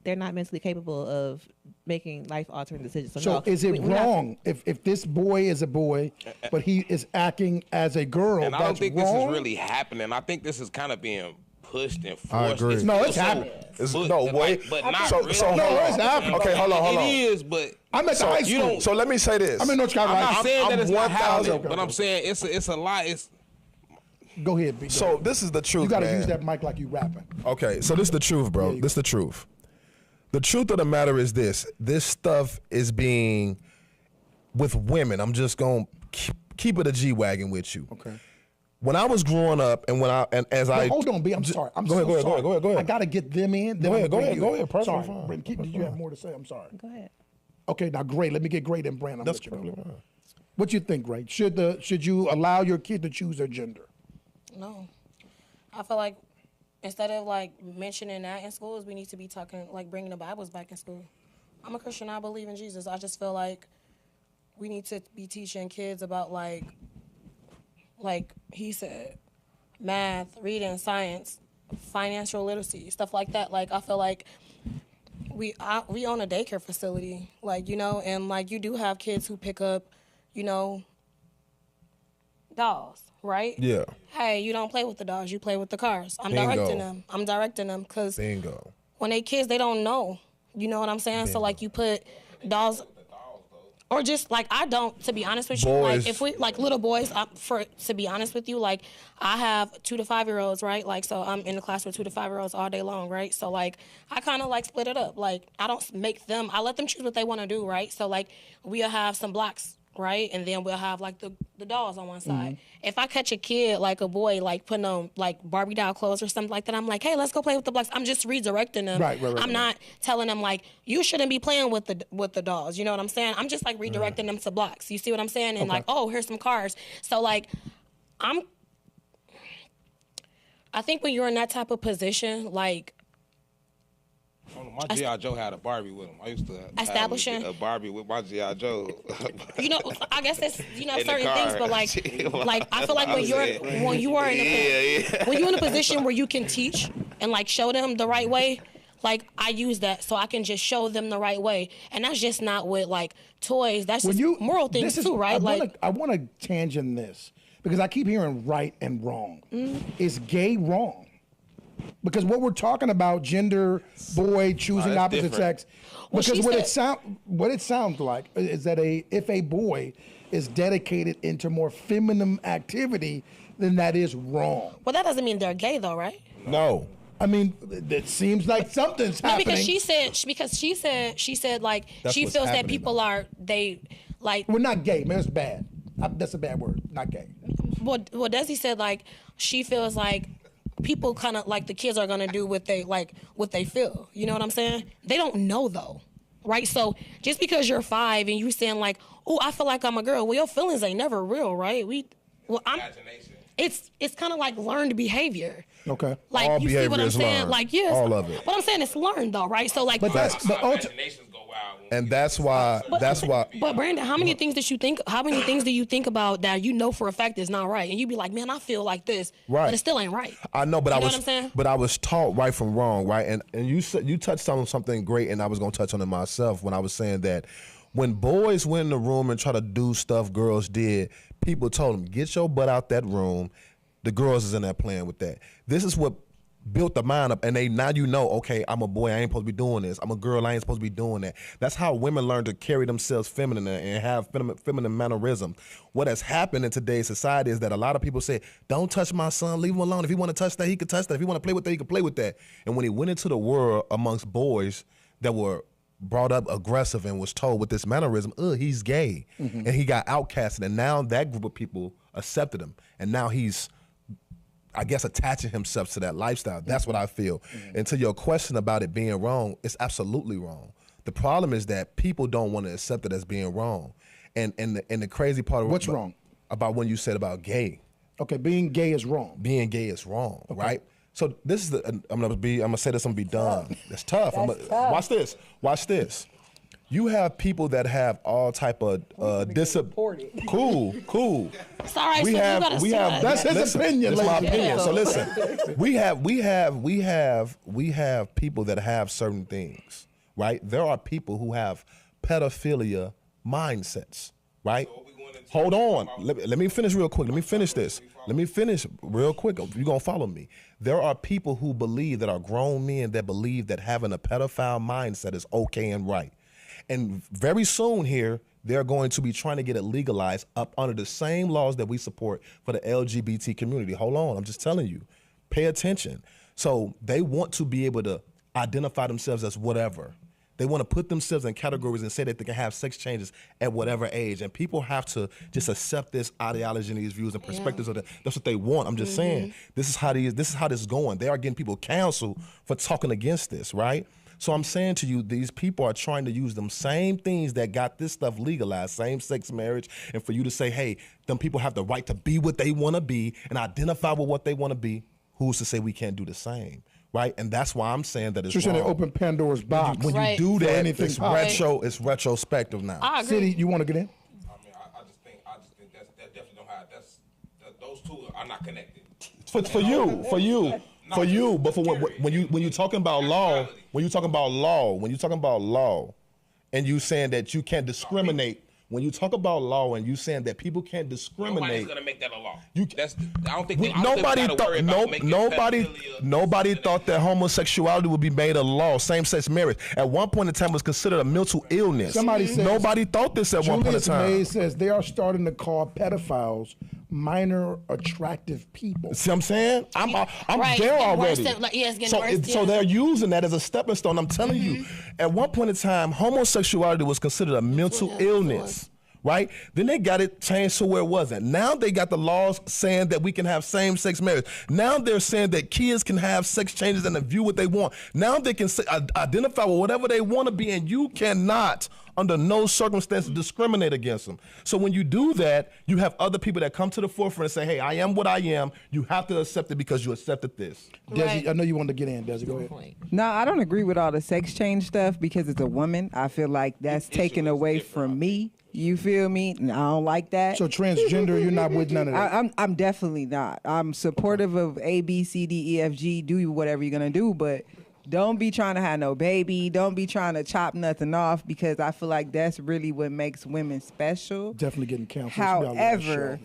E: They're not mentally capable of making life-altering decisions.
B: So
E: no,
B: is it wrong if this boy is a boy, but he is acting as a girl?
G: And I don't think
B: wrong?
G: this is really happening. I think this is kind of being pushed and forced.
J: I agree.
B: No, it's happening.
J: No, wait.
G: But not
J: So,
G: really.
B: it's happening.
J: Okay, hold on.
G: It is, but
B: I'm at the high school.
J: So let me say this.
B: I'm in North
G: I'm
B: Carolina.
G: not saying that it's not happening,
J: 1,000.
G: but I'm saying it's a lot. It's
B: Go ahead, B.
J: So this is the truth,
B: you got to
J: man.
B: use that mic like you rapping.
J: Okay, so this is the truth, bro. This is the truth. The truth of the matter is this. This stuff is being, with women, I'm just going to keep it a G-Wagon with you.
B: Okay.
J: When I was growing up and
B: Hold on, B. I'm sorry.
J: Go ahead.
B: I got to get them in.
J: Go ahead. Perfectly
B: Sorry.
J: fine.
B: Brandon, did you have more to say? I'm sorry.
E: Go ahead.
B: Okay, now, Gray. Let me get Gray and Brandon.
J: That's
B: you
J: perfectly
B: go.
J: fine.
B: What you think, Gray? Should you allow your kid to choose their gender?
F: No. I feel like instead of like mentioning that in schools, we need to be talking, like bringing the Bibles back in school. I'm a Christian. I believe in Jesus. I just feel like we need to be teaching kids about like he said, math, reading, science, financial literacy, stuff like that. Like I feel like we own a daycare facility, and like you do have kids who pick up, dolls, right?
J: Yeah.
F: Hey, you don't play with the dolls, you play with the cars. I'm
J: Bingo.
F: directing them because
J: Bingo.
F: when they kids, they don't know. You know what I'm saying? So like you put dolls, or just like I don't. To be honest with you,
J: Boys.
F: like if we like little boys, to be honest with you, like I have 2 to 5 year olds, right? Like so I'm in the class with 2 to 5 year olds all day long, right? So like I kind of like split it up. Like I don't make them. I let them choose what they want to do, right? So like we'll have some blocks right? And then we'll have like the dolls on one side. If I catch a kid, like a boy, like putting on like Barbie doll clothes or something like that, I'm like, hey, let's go play with the blocks. I'm just redirecting them.
B: Right,
F: I'm not telling them like, you shouldn't be playing with the dolls. You know what I'm saying? I'm just like redirecting them to blocks. You see what I'm saying? And like, oh, here's some cars. So like, I think when you're in that type of position, like,
G: my G.I. Joe had a Barbie with him. I used to
F: Establishing?
G: have a Barbie with my G.I. Joe.
F: you know, I guess it's, you know,
G: In the
F: certain
G: car.
F: things, but like I feel like when you're in a position where you can teach and like show them the right way, like I use that so I can just show them the right way, and that's just not with like toys. That's just moral things too, right?
B: I want to tangent this because I keep hearing right and wrong. Is gay wrong? Because what we're talking about, gender, boy choosing opposite
G: different.
B: sex, because what it sounds like is that if a boy is dedicated into more feminine activity, then that is wrong.
F: Well, that doesn't mean they're gay though, right?
J: No.
B: I mean, it seems like something's
F: No,
B: happening.
F: because she said like
J: That's
F: she
J: what's
F: feels that
J: happening,
F: people
J: though.
F: are they like.
B: We're not gay, man. It's bad. That's a bad word. Not gay.
F: Well, Desi said like she feels like people kind of like the kids are gonna do what they feel. You know what I'm saying? They don't know though, right? So just because you're 5 and you saying like, oh, I feel like I'm a girl. Well, your feelings ain't never real, right?
G: Imagination.
F: It's kind of like learned behavior.
B: Okay.
F: Like
J: All
F: you see what
J: behavior
F: I'm
J: is
F: saying?
J: learned.
F: Like yes.
J: All of it.
F: What I'm saying is learned though, right? So like,
B: But that's
G: My
B: but
G: imaginations go wild.
J: And that's why.
F: But Brandon, how many things do you think about that you know for a fact is not right, and you be like, man, I feel like this,
J: Right.
F: but it still ain't right.
J: I know, but
F: You
J: I
F: know
J: was,
F: what I'm saying?
J: but I was taught right from wrong, right? And you touched on something great, and I was gonna touch on it myself when I was saying that when boys went in the room and try to do stuff girls did, people told them, get your butt out that room. The girls is in there playing with that. This is what built the mind up, and now you know, okay, I'm a boy, I ain't supposed to be doing this. I'm a girl, I ain't supposed to be doing that. That's how women learn to carry themselves feminine and have feminine mannerisms. What has happened in today's society is that a lot of people say, don't touch my son, leave him alone. If he want to touch that, he can touch that. If he want to play with that, he can play with that. And when he went into the world amongst boys that were brought up aggressive and was told with this mannerism, he's gay. And he got outcasted, and now that group of people accepted him, and now he's, I guess, attaching himself to that lifestyle. That's what I feel. And to your question about it being wrong, it's absolutely wrong. The problem is that people don't want to accept it as being wrong. And the crazy part of
B: What's wrong?
J: About when you said about gay.
B: Okay, being gay is wrong.
J: Being gay is wrong, right? So this is I'm gonna say this and be done. It's tough. Watch this. Watch this. You have people that have all type of Cool.
F: It's all right. So you gotta
B: That's his opinion.
J: That's my
B: ladies.
J: opinion. So listen, we have people that have certain things, right? There are people who have pedophilia mindsets, right? Hold on. Let me finish real quick. Let me finish this. Let me finish real quick. You're going to follow me. There are people who believe, that are grown men that believe that having a pedophile mindset is okay and right. And very soon here, they're going to be trying to get it legalized up under the same laws that we support for the LGBT community. Hold on, I'm just telling you. Pay attention. So they want to be able to identify themselves as whatever. They want to put themselves in categories and say that they can have sex changes at whatever age. And people have to just accept this ideology and these views and perspectives of that. That's what they want. I'm just saying, this is how this is going. They are getting people canceled for talking against this, right? So I'm saying to you, these people are trying to use them same things that got this stuff legalized, same-sex marriage, and for you to say, hey, them people have the right to be what they want to be and identify with what they want to be. Who's to say we can't do the same, right? And that's why I'm saying that it's
B: You're saying
J: wrong.
B: they open Pandora's box.
J: When you do that,
B: anything
J: it's retrospective now.
F: I agree.
B: City, you want to get in?
G: I mean, I just think that definitely don't have. Those two are not connected.
J: For you. But for when you talking about law, when you talking about law, and you saying that you can't discriminate. When you talk about law and you saying that people can't discriminate,
G: Nobody's gonna make that a law.
J: Nobody thought that homosexuality would be made a law. Same-sex marriage at one point in time was considered a mental illness.
B: Somebody says,
J: nobody thought this at one point in
B: Julius
J: time.
B: Mays says they are starting to call pedophiles minor attractive people.
J: See what I'm saying? I'm
F: Right.
J: there
F: Getting worse
J: already.
F: it's getting worse,
J: So
F: yeah.
J: they're using that as a stepping stone. I'm telling you, at one point in time, homosexuality was considered a mental illness, right? Then they got it changed to where it wasn't. Now they got the laws saying that we can have same-sex marriage. Now they're saying that kids can have sex changes and view what they want. Now they can identify with whatever they want to be, and you cannot, under no circumstances, discriminate against them. So when you do that, you have other people that come to the forefront and say, hey, I am what I am. You have to accept it because you accepted this.
B: Desi, I know you wanted to get in. Desi, go ahead.
H: No, I don't agree with all the sex change stuff because it's a woman. I feel like that's taken away from me. You feel me? And I don't like that.
B: So transgender, you're not with none of that?
H: I'm definitely not. I'm supportive of A, B, C, D, E, F, G. Do whatever you're going to do, but don't be trying to have no baby. Don't be trying to chop nothing off because I feel like that's really what makes women special.
B: Definitely getting counseled.
H: However,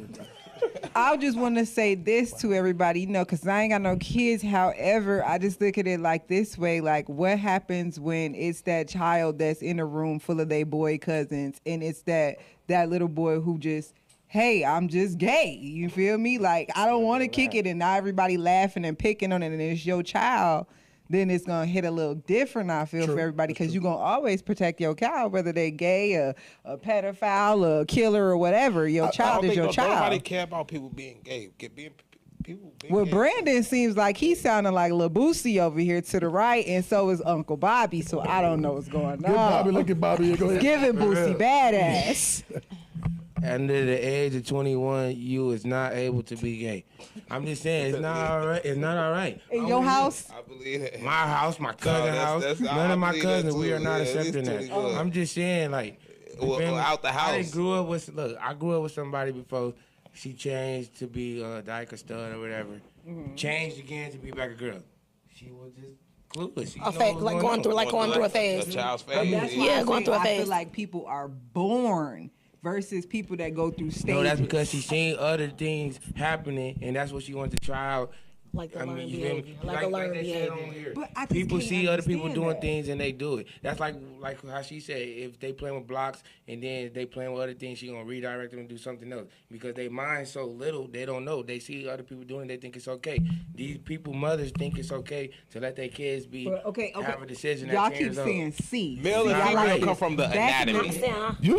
H: I just want to say this to everybody, because I ain't got no kids. However, I just look at it like this way, like what happens when it's that child that's in a room full of their boy cousins and it's that little boy who just, hey, I'm just gay. You feel me? Like, I don't want to kick it and now everybody laughing and picking on it and it's your child. Then it's going to hit a little different, I feel, for everybody, because you're going to always protect your child, whether they're gay, a pedophile, a killer, or whatever. Your child is your child.
G: Nobody care about people being gay. People being
H: well,
G: gay.
H: Brandon seems like he's sounding like Lil Boosie over here to the right, and so is Uncle Bobby, so I don't know what's going on.
B: Good Bobby, look at Bobby. Go ahead.
H: Giving Boosie badass.
I: Under the age of 21, you is not able to be gay. I'm just saying, it's not all right. It's not all right.
H: In your house?
G: I believe that.
I: My house, my cousin's house. None of my cousins, we are not accepting that. I'm just saying, like,
G: out the house.
I: I grew up with somebody before she changed to be a dyke or stud or whatever. Changed again to be back a girl. She was just clueless.
F: A phase, going through a phase.
G: A child's phase.
F: Yeah, going through a
H: I
F: phase.
H: feel like people are born versus people that go through stages.
I: No, that's because she seen other things happening, and that's what she wanted to try out.
F: Like the learned
I: you feel me?
F: behavior. Like a learned
I: they said
F: behavior.
I: on here.
H: But I just
I: People
H: can't
I: see other people
H: understand
I: doing
H: that.
I: things and they do it. That's like how she said, if they playing with blocks and then they playing with other things, she gonna redirect them and do something else. Because they mind so little, they don't know. They see other people doing it, they think it's okay. These people, mothers, think it's okay to let their kids be have a decision
H: Y'all
I: at 10
H: keep
I: years old.
H: saying C.
G: Male and
H: Y'all
G: female
H: like
G: come
H: it.
G: from the
H: Back in
G: anatomy.
J: You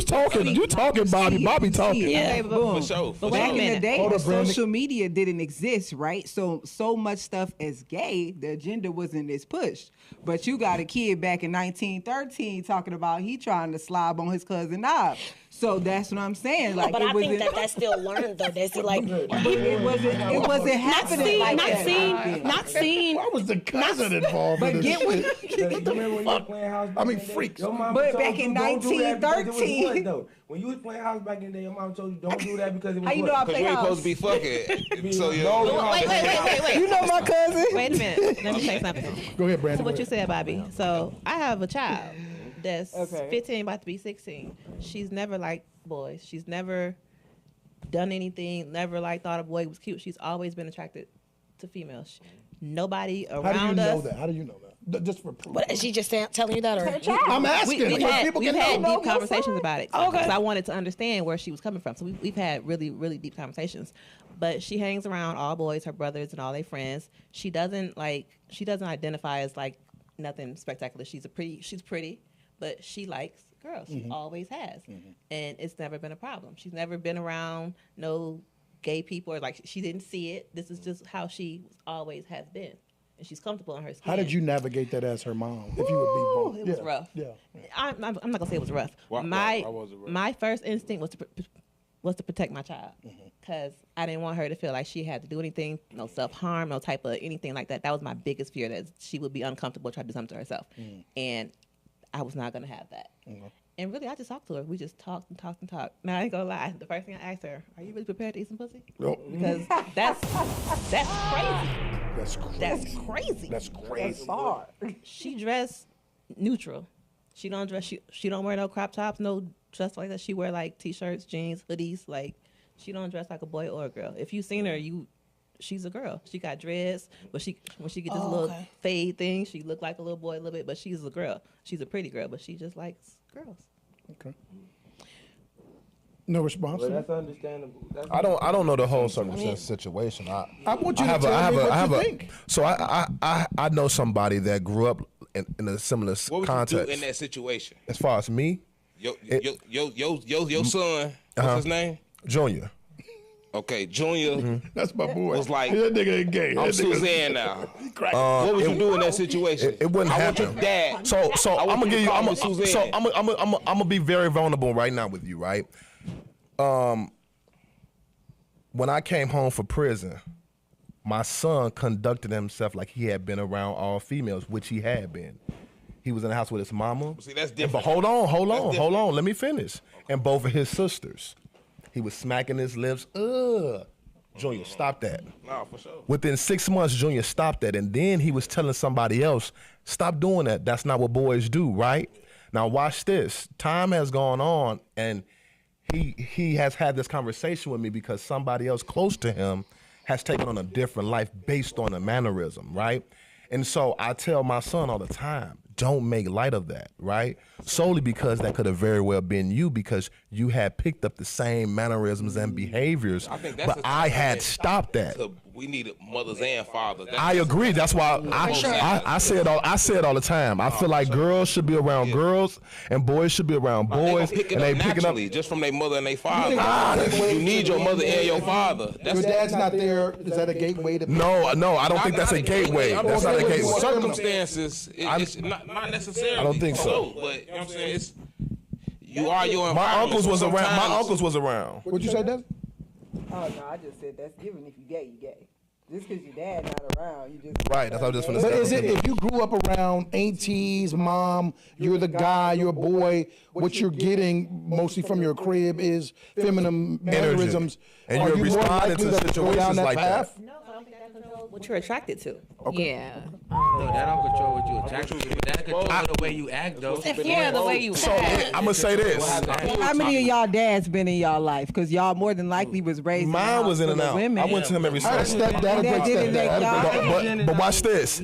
J: talking, Bobby. Bobby talking.
F: Yeah.
H: Boom.
G: For sure.
H: But back in the day,
B: Hold
H: when
B: up, Brandon.
H: social media didn't exist, right? So much stuff as gay, the agenda wasn't as pushed. But you got a kid back in 1913 talking about he trying to slob on his cousin Knob. So that's what I'm saying. Like,
F: But
H: it
F: I
H: wasn't,
F: think that's still learned though. That's like
H: it wasn't happening like that.
F: not seen.
B: Why was the cousin involved
H: But
B: in this
H: get
B: shit?
H: with
I: Remember when you was playing house back
B: I mean,
I: in the day?
B: freaks.
I: Your mama
H: But
I: told
H: back
I: you
H: in
I: don't do that because it was
H: 1913.
I: what, though? When you was playing house back in the day, your mom told you don't do that because it was
H: How you
I: what?
H: know I
G: Because
H: play
G: we ain't
H: house?
G: supposed to be fucking. So you
E: Wait.
H: You know my cousin?
E: Wait a minute. Let me say something.
B: Go ahead, Brandon.
E: So what you said, Bobby. So I have a child that's
H: Okay.
E: 15, about to be 16. She's never liked boys. She's never done anything, never like thought a boy was cute. She's always been attracted to females. Nobody
B: How do you
E: around
B: know
E: us.
B: that? How do you know that? Just for proof.
F: But is she just telling you that, or
B: I'm asking.
E: We've
B: because
E: had,
B: people
E: we've
B: can
E: had
B: know.
E: deep conversations about it.
F: Okay.
E: Because I wanted to understand where she was coming from. So we've had really, really deep conversations. But she hangs around all boys, her brothers, and all their friends. She doesn't identify as like nothing spectacular. She's pretty, but she likes girls. She always has. And it's never been a problem. She's never been around no gay people, or like she didn't see it. This is just how she always has been. And she's comfortable in her skin.
B: How did you navigate that as her mom? If you would be bold.
E: It was rough.
B: Yeah.
E: I'm not gonna say it was rough.
G: Why was it rough?
E: My first instinct was to protect my child, because I didn't want her to feel like she had to do anything, no self-harm, no type of anything like that. That was my biggest fear, that she would be uncomfortable trying to do something to herself, and I was not gonna have that. And really, I just talked to her. We just talked and talked and talked. Now, I ain't gonna lie. The first thing I asked her, "Are you really prepared to eat some pussy?"
B: Nope.
E: Because that's crazy.
B: That's crazy.
E: That's crazy.
B: That's crazy.
E: She dressed neutral. She don't dress. She don't wear no crop tops, no dress like that. She wear like t-shirts, jeans, hoodies. Like, she don't dress like a boy or a girl. If you seen her, she's a girl. She got dreads, but when she get this little fade thing, she look like a little boy a little bit. But she's a girl. She's a pretty girl, but she just likes girls.
B: Okay. No response.
I: Well, that's understandable.
J: I don't know the whole circumstance situation.
B: I want you to tell me what you think.
J: So I know somebody that grew up in a similar
G: What would
J: context.
G: you do in that situation?
J: As far as me,
G: Your son, what's his name?
J: Junior.
G: Okay, Junior.
B: That's my boy.
G: Was like,
B: that nigga ain't gay.
G: I'm
B: That nigga-
G: Suzanne now. What would you do in that situation?
J: It wouldn't
G: I want
J: happen.
G: your dad.
J: So
G: I
J: I'm
G: want
J: gonna
G: you
J: give
G: to
J: you.
G: call
J: I'm
G: me Suzanne.
J: gonna be very vulnerable right now with you, right? When I came home from prison, my son conducted himself like he had been around all females, which he had been. He was in the house with his mama.
G: See, that's
J: But
G: different.
J: hold on. Let me finish. And both of his sisters. He was smacking his lips. Junior, stop that.
G: No, for sure.
J: Within 6 months, Junior stopped that. And then he was telling somebody else, stop doing that. That's not what boys do, right? Now watch this. Time has gone on, and he has had this conversation with me because somebody else close to him has taken on a different life based on a mannerism, right? And so I tell my son all the time, don't make light of that, right? Solely because that could have very well been you, because you had picked up the same mannerisms and behaviors, but I had stopped that.
G: We need mothers and fathers.
J: I agree. That's why I say it all the time. I feel like girls should be around girls and boys should be around boys,
G: and they picking up just from their mother and their father. You need your mother and your father.
B: Your dad's not there. Is that a gateway to?
J: No, I don't think that's a gateway. That's not a gateway.
G: Circumstances, it's not necessarily.
J: I don't think so.
G: But you know what I'm saying? You are your environment.
J: My uncles was around. My uncles was around.
B: What'd you say, Des?
H: Oh no, I just said that's given. If you gay, you gay. Just because your dad not around, you just
J: Right. That's what I was just gonna
B: But
J: say.
B: is it if you grew up around aunties, mom, you're the guy, you're a boy, what you're getting mostly from your crib is feminine mannerisms.
J: And
B: are
J: you're
B: you more
J: responding
B: likely
J: to
B: go down
J: situations
B: that
J: like that.
B: path?
E: No, I don't think that controls what you're attracted to.
D: Yeah.
I: No, that don't control what you attracted to, but that controls the way you act, though.
D: Yeah, the way you
J: So
D: act.
J: I'm gonna say this.
H: How many of y'all dads been in y'all life? Because y'all more than likely was raised.
J: Mine was in and out.
H: Women.
J: I went to him every
B: I had a
J: Sunday.
B: stepdad, a great
H: Didn't make
B: stepdad.
H: y'all-
J: But watch this.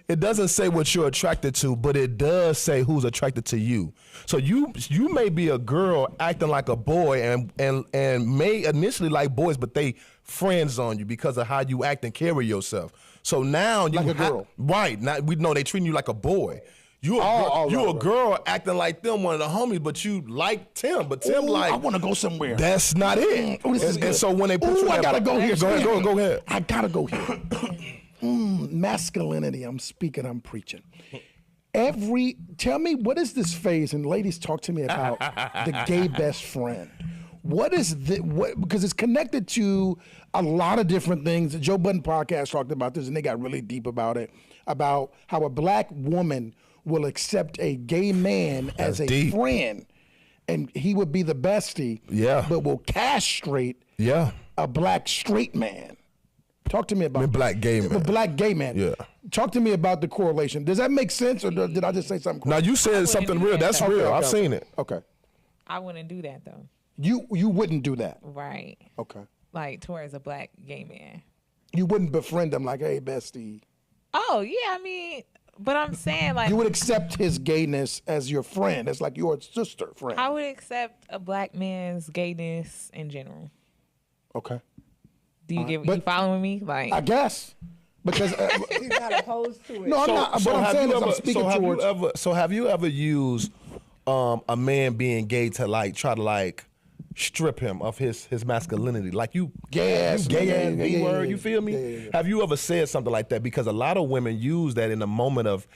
J: It doesn't say what you're attracted to, but it does say who's attracted to you. So you may be a girl acting like a boy and may initially like boys, but they friends on you because of how you act and carry yourself. So now you
B: Like a girl.
J: right? Now we know they treating you like a boy. You a girl acting like them, one of the homies, but you like Tim, but Tim
B: Ooh,
J: like
B: I want to go somewhere.
J: that's not it.
B: Oh, this is
J: And
B: good.
J: so when they put you in
B: I
J: that
B: gotta go here.
J: Go ahead.
B: I gotta go here. Masculinity. I'm speaking. I'm preaching. Tell me, what is this phase? And ladies, talk to me about the gay best friend. What is because it's connected to a lot of different things. The Joe Budden podcast talked about this, and they got really deep about it, about how a black woman will accept a gay man as a
J: deep.
B: friend, and he would be the bestie,
J: Yeah.
B: but will castrate
J: Yeah.
B: a black straight man. Talk to me about
J: Black gay
B: the
J: man.
B: black gay man.
J: Yeah.
B: Talk to me about the correlation. Does that make sense, or did I just say something?
J: Now
B: crazy?
J: you said something real. That's
B: Okay,
J: real.
B: okay,
J: I've
B: okay.
J: seen it.
B: Okay.
D: I wouldn't do that though.
B: You wouldn't do that.
D: Right.
B: Okay.
D: Like towards a black gay man.
B: You wouldn't befriend him like, hey, bestie.
D: Oh yeah, I mean, but I'm saying like
B: You would accept his gayness as your friend. It's like your sister friend.
D: I would accept a black man's gayness in general.
B: Okay.
D: Do you get
B: but-
D: you following me? Like
B: I guess. Because
H: He's not opposed to it.
B: no, I'm not. What I'm saying is I'm speaking towards.
J: So have you ever used a man being gay to like try to like strip him of his masculinity? Like you
B: Yes,
J: gay
B: yeah,
J: ass
B: yeah,
J: B
B: yeah,
J: word,
B: yeah,
J: you feel me?
B: yeah.
J: Have you ever said something like that? Because a lot of women use that in a moment of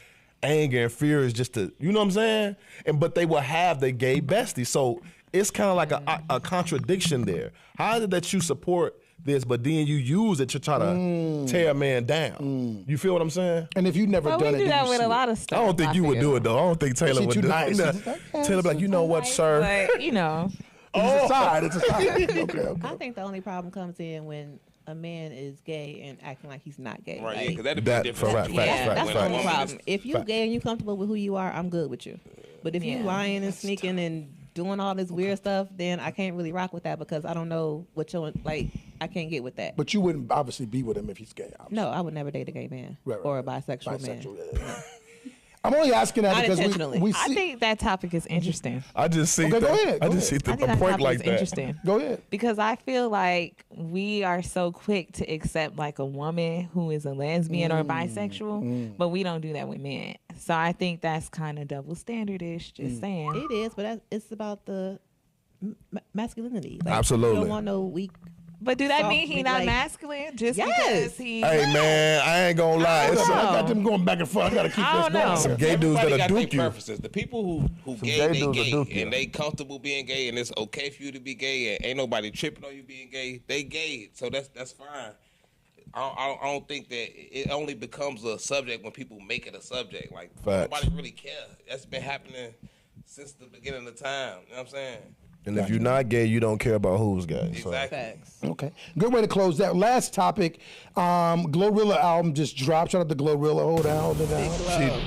J: anger and fear is just to, you know what I'm saying? But they will have the gay bestie. So it's kind of like a contradiction there. How is it that you support this, but then you use it to try to tear a man down? You feel what I'm saying?
B: And if you've never
D: well,
B: done
D: we
B: it,
D: do
B: then
D: that
B: you
D: with
B: see
D: a
B: it.
D: lot of stuff.
J: I don't think you would do it though. I don't think Taylor
B: She
J: would
B: too
J: do
B: nice.
J: it.
B: She's like,
J: Taylor be like, you know what, sir?
D: But you know,
B: It's a side. It's a side. Okay.
E: I think the only problem comes in when a man is gay and acting like he's not gay.
G: Right,
E: Like,
G: yeah, because that'd be
J: That-
G: a different
J: for right,
G: situation.
J: facts,
E: yeah,
J: facts,
E: that's
G: When
E: the
G: a
E: only
G: woman
E: problem.
G: is-
E: If you gay and you comfortable with who you are, I'm good with you. But if you
D: Yeah.
E: lying and sneaking and doing all this weird stuff, then I can't really rock with that because I don't know what you're like. I can't get with that.
B: But you wouldn't obviously be with him if he's gay. Obviously.
E: No, I would never date a gay man
B: Right, right,
E: or a
B: right.
E: bisexual man.
B: Yeah. I'm only asking that because
E: Unintentionally.
B: we
D: I
B: see.
D: think that topic is interesting
J: I just see
B: Okay, go ahead,
J: I
B: go
J: just see
B: ahead.
D: I
J: a
D: think that
J: point
D: topic
J: like
D: is
J: that.
D: interesting.
B: Go ahead.
D: Because I feel like we are so quick to accept like a woman who is a lesbian or bisexual, but we don't do that with men. So I think that's kind of double standardish. Just saying.
E: It is, but it's about the masculinity. Like,
J: Absolutely.
E: You don't want no weak.
D: But do that
E: soft,
D: mean he not
E: like-
D: masculine just
E: Yes.
D: because he?
J: Hey man, I ain't gonna lie. It's
B: I
J: some,
B: got them going back and forth. I gotta keep
D: I
B: this
D: don't know.
B: going.
J: some gay dudes
G: Everybody
J: that'll
G: got their
J: duke you.
G: preferences. The people who
J: Some
G: gay,
J: gay
G: they
J: dudes will
G: gay,
J: duke you.
G: and they comfortable being gay, and it's okay for you to be gay, and ain't nobody tripping on you being gay. They gay, so that's fine. I don't think that it only becomes a subject when people make it a subject. Like
J: Facts.
G: nobody really care. That's been happening since the beginning of time. You know what I'm saying?
J: And if you're not gay, you don't care about who's gay. So.
G: Exactly.
E: Facts.
B: Okay, good way to close that. Last topic, Glorilla album just dropped. Shout out to Glorilla. Hold on.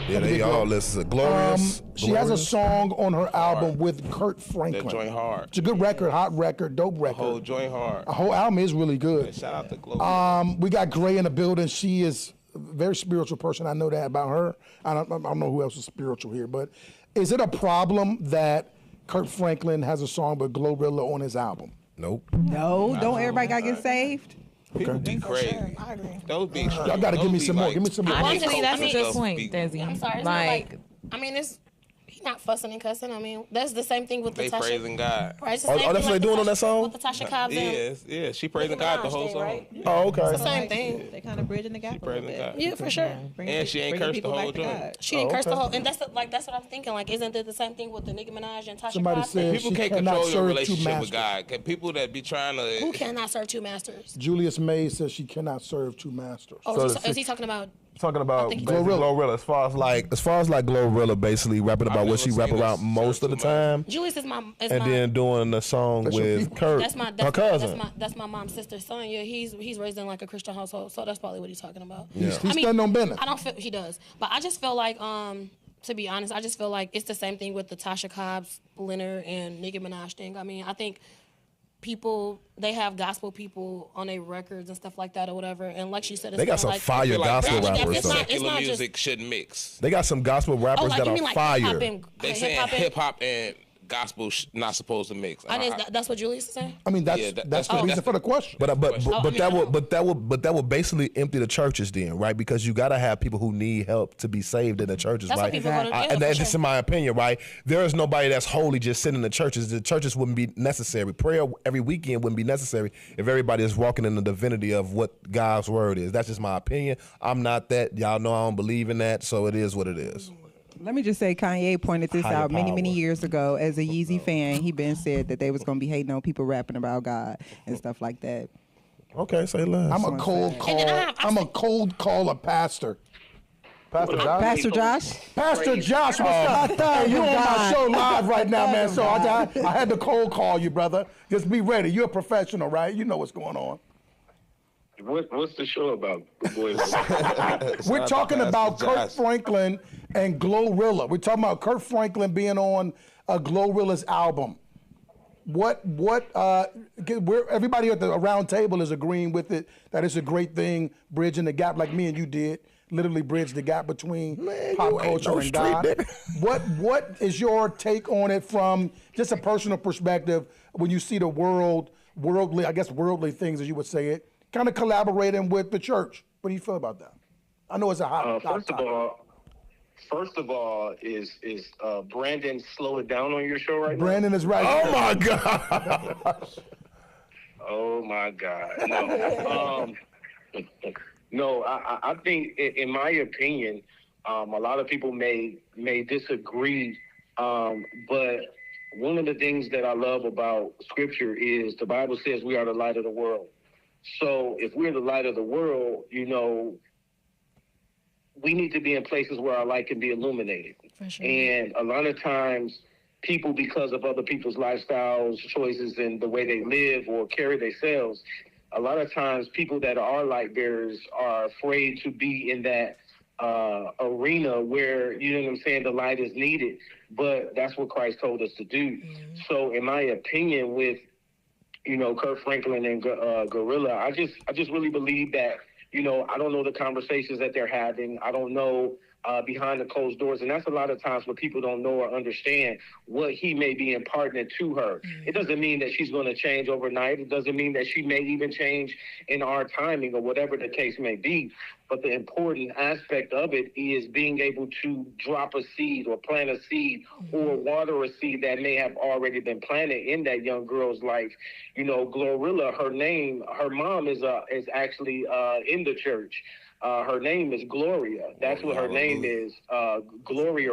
J: Yeah, they all listen to Glorious.
B: She has a
J: Glorious.
B: song on her album with Kurt
G: That
B: Franklin.
G: joint hard.
B: It's a good record, hot record, dope
G: The whole
B: record.
G: joint hard.
B: The whole album is really good.
G: Shout out to Glow.
B: We got Gray in the building. She is a very spiritual person. I know that about her. I don't know who else is spiritual here, but is it a problem that Kurt Franklin has a song with Glorilla on his album?
J: Nope.
H: No, don't everybody gotta get saved?
G: People be crazy.
F: I agree.
G: Those be
B: Y'all gotta give me some more. Give me some more.
D: Honestly, that's a
F: I
D: good
F: mean,
D: point, Desi.
F: I'm sorry. It's
D: Like,
F: not I mean, he not fussing and cussing. I mean, that's the same thing with
G: They
F: Tasha.
G: praising God.
F: Right? It's the
J: Oh,
F: same
J: that's
F: thing
J: what they doing on that song?
F: With the Tasha Cobbs and
G: Yeah, she praising God the whole song.
F: Right?
J: Oh, okay.
F: It's the same thing.
E: They kind of bridging the gap a little
G: praising
E: bit.
G: God.
F: Yeah, for sure.
G: And she ain't
E: Bringing
G: cursed the
E: people
G: whole
E: back to
G: joint.
E: God.
F: She didn't curse the
J: okay.
F: whole, and that's that's what I'm thinking. Like, isn't it the same thing with the Nicki Minaj and Tasha
B: Somebody
F: Cobbs?
B: said
G: People
B: she
G: can't
B: cannot
G: control your
B: serve two
G: relationship
B: masters.
G: with God. Can people that be trying
F: Who
G: to
F: cannot serve two masters?
B: Julius May says she cannot serve two masters.
F: Oh,
J: So
F: is he talking about?
J: Talking about
F: think
J: basically
B: Glorilla.
J: Glorilla. As far as like Glorilla, basically rapping about
G: I've
J: what she
G: never
J: rap
G: seen
J: about
G: this
J: most of the
G: serve two masters.
J: time,
F: Julius is my
J: and then doing the song
B: That's your
J: with
B: people.
J: Kurt, her cousin.
F: that's my mom's sister son. Yeah, he's raised in like a Christian household, so that's probably what he's talking about.
B: He's standing on business.
F: I don't feel he does, but I just feel like to be honest, I just feel like it's the same thing with the Tasha Cobbs, Leonard, and Nicki Minaj thing. I mean, I think people they have gospel people on their records and stuff like that or whatever, and like she said, it's
J: They got
F: kinda
J: some
F: like,
J: fire
G: feel like
J: gospel
G: gospel
J: rappers
F: it's
J: though.
F: not- it's
G: secular
F: not just-
G: music shouldn't mix.
J: They got some gospel
F: Oh,
J: rappers
F: like
J: that
F: you
J: are
F: mean like
J: fire.
F: hip-hop and
G: They saying
F: hip-hop and-
G: hip hop and gospel not supposed to mix.
F: that's what Julius is saying.
B: I mean, that's
G: Yeah,
B: that's the
G: that's-
B: reason for the question.
J: But
F: I mean,
J: that would basically empty the churches then, right? Because you got to have people who need help to be saved in the churches,
F: That's why
J: right?
F: people go to jail,
J: and
F: for
J: that's
F: sure.
J: just in my opinion, right? There is nobody that's holy just sitting in the churches. The churches wouldn't be necessary. Prayer every weekend wouldn't be necessary if everybody is walking in the divinity of what God's word is. That's just my opinion. I'm not that. Y'all know I don't believe in that, so it is what it is.
H: Let me just say, Kanye pointed this
J: Higher
H: out many
J: power.
H: years ago. As a Yeezy fan, he been said that they was gonna be hating on people rapping about God and stuff like that.
J: Okay, say less.
B: I'm a cold call.
F: then
B: I'm a cold call a pastor.
J: Pastor Josh.
H: Pastor Josh,
B: Pastor Josh, what's up? Hey, you on my show live right now, man. So I had to cold call you, brother. Just be ready. You're a professional, right? You know what's going on.
K: What's the show about?
B: We're
G: not
B: talking about
G: Pastor
B: Kurt
G: Josh.
B: Franklin and Glorilla. We're talking about Kurt Franklin being on Glorilla's album. Everybody at the round table is agreeing with it, that it's a great thing, bridging the gap like me and you did, literally bridge the gap between pop
J: you ain't
B: culture
J: no
B: and
J: street
B: God.
J: nigga.
B: What is your take on it from just a personal perspective when you see the worldly things, as you would say it, kind of collaborating with the church? What do you feel about that? I know it's a hot
K: First of all, is Brandon slow it down on your show right
B: Brandon is right.
J: Oh my God.
K: now? Oh my God! No, no. I think, in my opinion, a lot of people may disagree, but one of the things that I love about Scripture is the Bible says we are the light of the world. So if we're the light of the world, we need to be in places where our light can be illuminated.
F: For sure.
K: And a lot of times people, because of other people's lifestyles, choices, and the way they live or carry themselves, a lot of times people that are light bearers are afraid to be in that arena where, you know what I'm saying, the light is needed. But that's what Christ told us to do. So in my opinion, with, Kurt Franklin and Gorilla, I just really believe that, I don't know the conversations that they're having. I don't know behind the closed doors. And that's a lot of times what people don't know or understand what he may be imparting to her. It doesn't mean that she's going to change overnight. It doesn't mean that she may even change in our timing or whatever the case may be. But the important aspect of it is being able to drop a seed or plant a seed or water a seed that may have already been planted in that young girl's life. You know, Glorilla, her mom is actually in the church. Her name is Gloria. That's what her name is, Gloria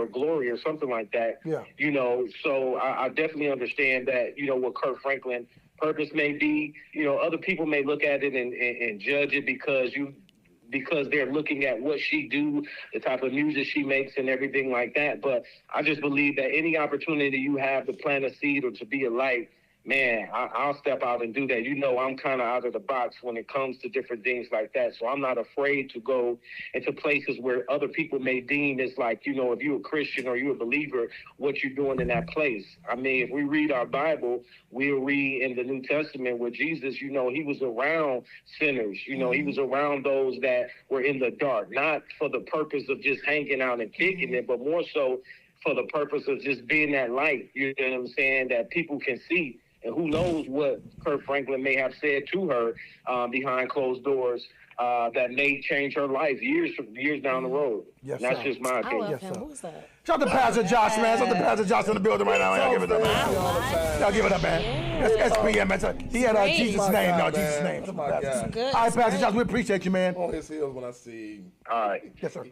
K: or something like that. Yeah. You know, so I definitely understand that, you know, what Kirk Franklin purpose may be. You know, other people may look at it and judge it because they're looking at what she do, the type of music she makes and everything like that. But I just believe that any opportunity you have to plant a seed or to be a light, man, I'll step out and do that. You know, I'm kind of out of the box when it comes to different things like that. So I'm not afraid to go into places where other people may deem it's like, you know, if you're a Christian or you're a believer, what you're doing in that place. I mean, if we read our Bible, we'll read in the New Testament where Jesus, you know, he was around sinners. You know, he was around those that were in the dark, not for the purpose of just hanging out and kicking it, but more so for the purpose of just being that light, you know what I'm saying, that people can see. And who knows what Kirk Franklin may have said to her behind closed doors that may change her life years down the road.
B: Yes,
K: that's
B: sir.
K: just my opinion.
B: Yes, sir.
F: Who's that?
B: Shout out to Pastor Josh, man. Shout out to Pastor Josh in the building right now. Y'all give it up, man. Y'all give it up, man. That's SPM, man. He had Jesus' name, no, Jesus' name.
C: That's my guy.
B: All right, Pastor Josh, we appreciate you, man.
C: On his heels when I see him.
K: All right.
B: Yes, sir.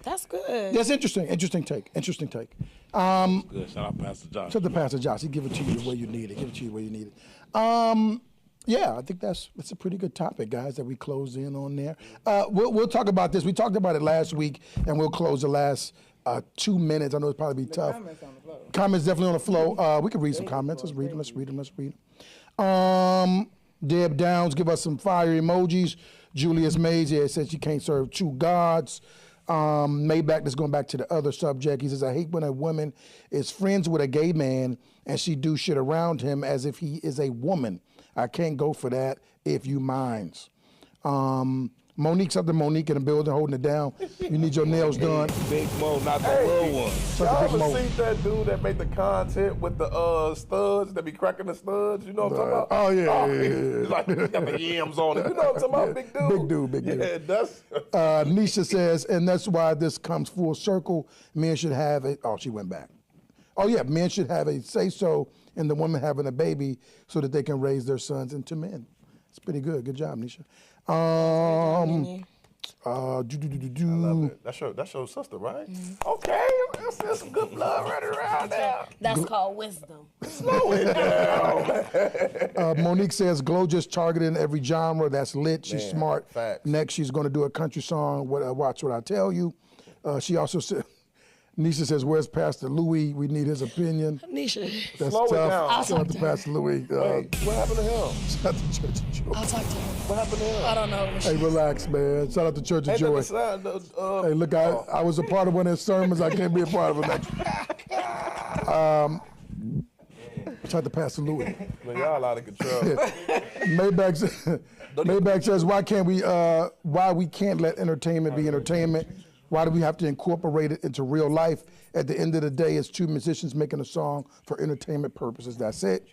F: That's good.
B: That's interesting. Interesting take. Good.
L: Shout out Pastor Josh.
B: Shout out to Pastor Josh. He give it to you the way you need it. Yeah, I think that's a pretty good topic, guys, that we close in on there. We'll talk about this. We talked about it last week, and we'll close the last 2 minutes. I know it's probably be tough. Comments definitely on the flow. We can read some comments. Let's read them. Deb Downs, give us some fire emojis. Julius Mays, said she can't serve two gods. Maybach, that's going back to the other subject. He says, I hate when a woman is friends with a gay man and she do shit around him as if he is a woman. I can't go for that if you minds. Monique's up to Monique in the building holding it down. You need your nails done.
L: Big Mo, not the little one.
C: Y'all ever seen that dude that made the content with the studs, that be cracking the studs? You know what I'm talking about?
B: Oh, yeah.
C: Like, he got the yams on it. You know what I'm talking about? Big dude. Yeah, that's...
B: Nisha says, and that's why this comes full circle. Men should have a... Oh, she went back. Oh, yeah, men should have a say-so in the woman having a baby so that they can raise their sons into men. It's pretty good. Good job, Nisha.
C: I love it. That's your sister, right? Mm-hmm. Okay, there's some good blood running around there.
F: That's called wisdom.
C: Slow it down.
B: Monique says, Glow just targeting every genre. That's lit. She's smart.
C: Facts.
B: Next, she's going to do a country song. Watch What I Tell You. She also said, Nisha says, where's Pastor Louis? We need his opinion.
F: Nisha.
B: That's
C: Slow
B: tough.
C: it down.
B: Shout out to Pastor Louis.
C: Wait, what happened to him?
B: Shout out to Church of Joy.
F: I'll talk to him.
C: What happened to him?
F: I don't know.
B: Hey, relax, man. Shout out to Church of Joy. Hey, look, I was a part of one of his sermons. I can't be a part of it next. Shout out to Pastor Louis.
C: Man, y'all out of control.
B: Maybach says, why we can't let entertainment be entertainment? Why do we have to incorporate it into real life? At the end of the day, it's two musicians making a song for entertainment purposes. That's it.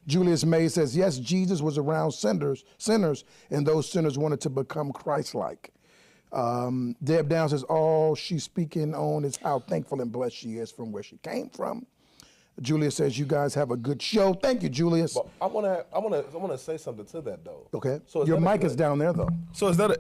B: Julius May says, yes, Jesus was around sinners, and those sinners wanted to become Christ-like. Deb Down says, all she's speaking on is how thankful and blessed she is from where she came from. Julius says, you guys have a good show. Thank you, Julius.
C: But I wanna say something to that though.
B: Okay. So your mic is down there though.
J: So is that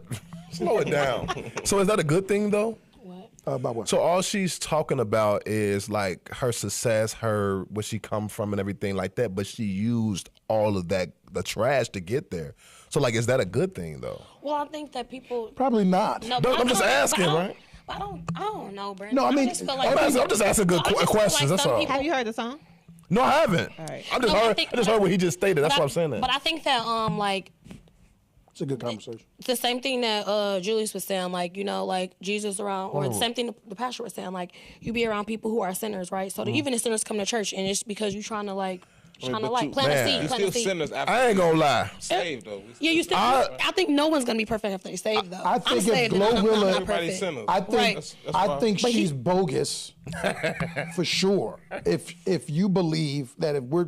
J: slow it down. So is that a good thing though?
F: What?
B: About what?
J: So all she's talking about is like her success, where she come from and everything like that, but she used all of that, the trash to get there. So like, is that a good thing though?
F: Well, I think that people...
B: Probably not.
F: No,
J: I'm just asking, right?
F: I don't know, Brandon.
B: No, I mean,
F: just feel like
J: I'm just asking good questions, that's all.
E: Have you heard the song?
J: No, I haven't.
E: All right.
J: I just heard what he just stated. That's why I'm saying that.
F: But I think that like...
B: It's a good conversation.
F: It's the same thing that Julius was saying, like, you know, like Jesus around, or the same thing the pastor was saying, like, you be around people who are sinners, right? So even the sinners come to church, and it's because you're trying to, like, trying to like plant a seed.
G: You still sinners after
J: I ain't gonna lie.
G: saved though.
F: Yeah, you still. I think no one's gonna be perfect after they saved though.
B: I think
F: I'm
B: if
F: saved and
B: Glorilla,
F: I'm not perfect.
B: I think I think she's bogus for sure. If you believe that if we're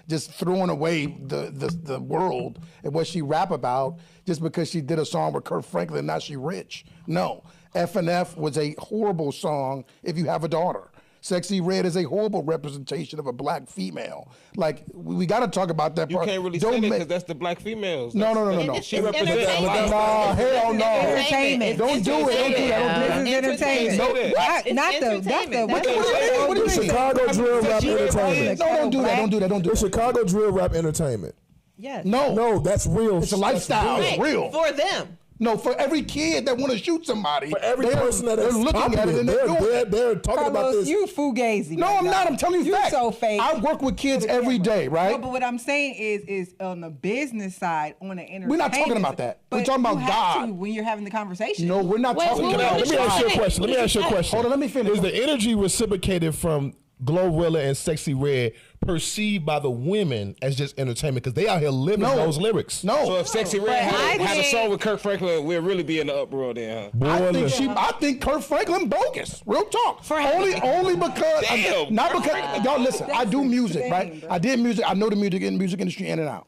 B: just throwing away the world and what she rap about just because she did a song with Kirk Franklin, now she rich. No, F&F was a horrible song if you have a daughter. Sexy Red is a horrible representation of a black female. Like, we got to talk about that part.
G: You can't really say that because that's the black females.
B: No.
G: She represents a lot.
B: No, hell no.
H: Entertainment.
B: Don't do it. Don't do that.
H: This is entertainment. Not the.
B: What do you mean?
J: Chicago drill rap entertainment.
B: No, don't do that. Don't do that. Don't do
J: It's
B: that.
J: Chicago drill rap entertainment.
E: Yes.
J: No, that's real.
B: It's a lifestyle. It's real.
E: For them.
B: No, for every kid that want to shoot somebody,
J: For every person that
B: they're
J: is
B: looking at it and they're doing it.
J: they're talking about
H: Carlos,
J: this.
H: you fugazi.
B: No, I'm not. I'm telling you
H: You
B: facts.
H: so fake.
B: I work with kids every day, right?
H: No, but what I'm saying is on the business side, on the entertainment.
B: We're not talking about that. We're
H: But
B: talking about
H: you have
B: God.
H: to when you're having the conversation.
B: No, we're not talking
F: wait,
B: about
J: Let me ask you a question.
F: Let me
J: Hold on, Is the energy reciprocated from Glorilla and Sexy Red perceived by the women as just entertainment? Because they out here living those lyrics.
B: No.
G: So if Sexy Red had a song with Kirk Franklin, we'd really be in the uproar then, huh?
B: I think Kirk Franklin bogus. Real talk. Only because not because y'all listen. I do music, right? I did music. I know the music industry in and out.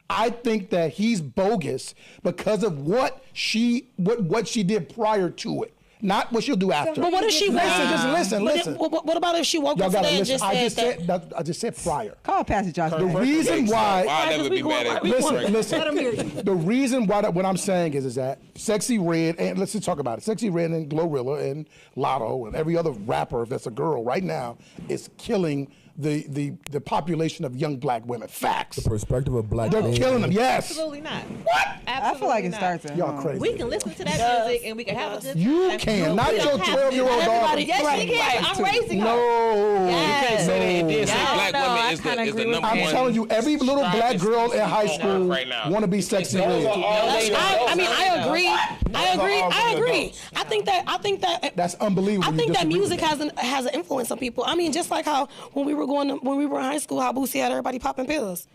B: I think that he's bogus because of what she did prior to it. Not what she'll do after.
F: But what if she
B: listen?
F: What about if she woke
B: Y'all
F: up
B: gotta
F: today and
B: listen.
F: just
B: I just said prior.
H: Call Pastor Josh.
B: The reason why
G: I'll never be mad at
B: listen. The reason why what I'm saying is that Sexy Red, and let's just talk about it. Sexy Red and Glorilla and Lotto and every other rapper that's a girl right now is killing the population of young black women. Facts.
J: The perspective of black
B: They're
J: men.
B: killing them. Yes.
E: Absolutely not.
B: What?
H: I feel like it starts at
B: Y'all
H: home.
B: crazy.
E: We can listen to that music and we can have a good time.
B: You can, not your 12-year-old daughter.
E: Yes, she can. I'm raising her.
B: No.
G: You can't say that and then say
E: Yes.
G: black
E: No,
G: women
E: I
G: is
E: kinda
G: the
E: agree
G: number
E: with
G: one.
B: I'm telling you, every little black girl in high school
G: right now.
B: want to be Sexy Red.
F: I agree. I think that
B: That's unbelievable.
F: I
B: You
F: think that
B: disagree with
F: music has an influence on people. I mean, just like how when we were in high school, how Boosie had everybody popping pills.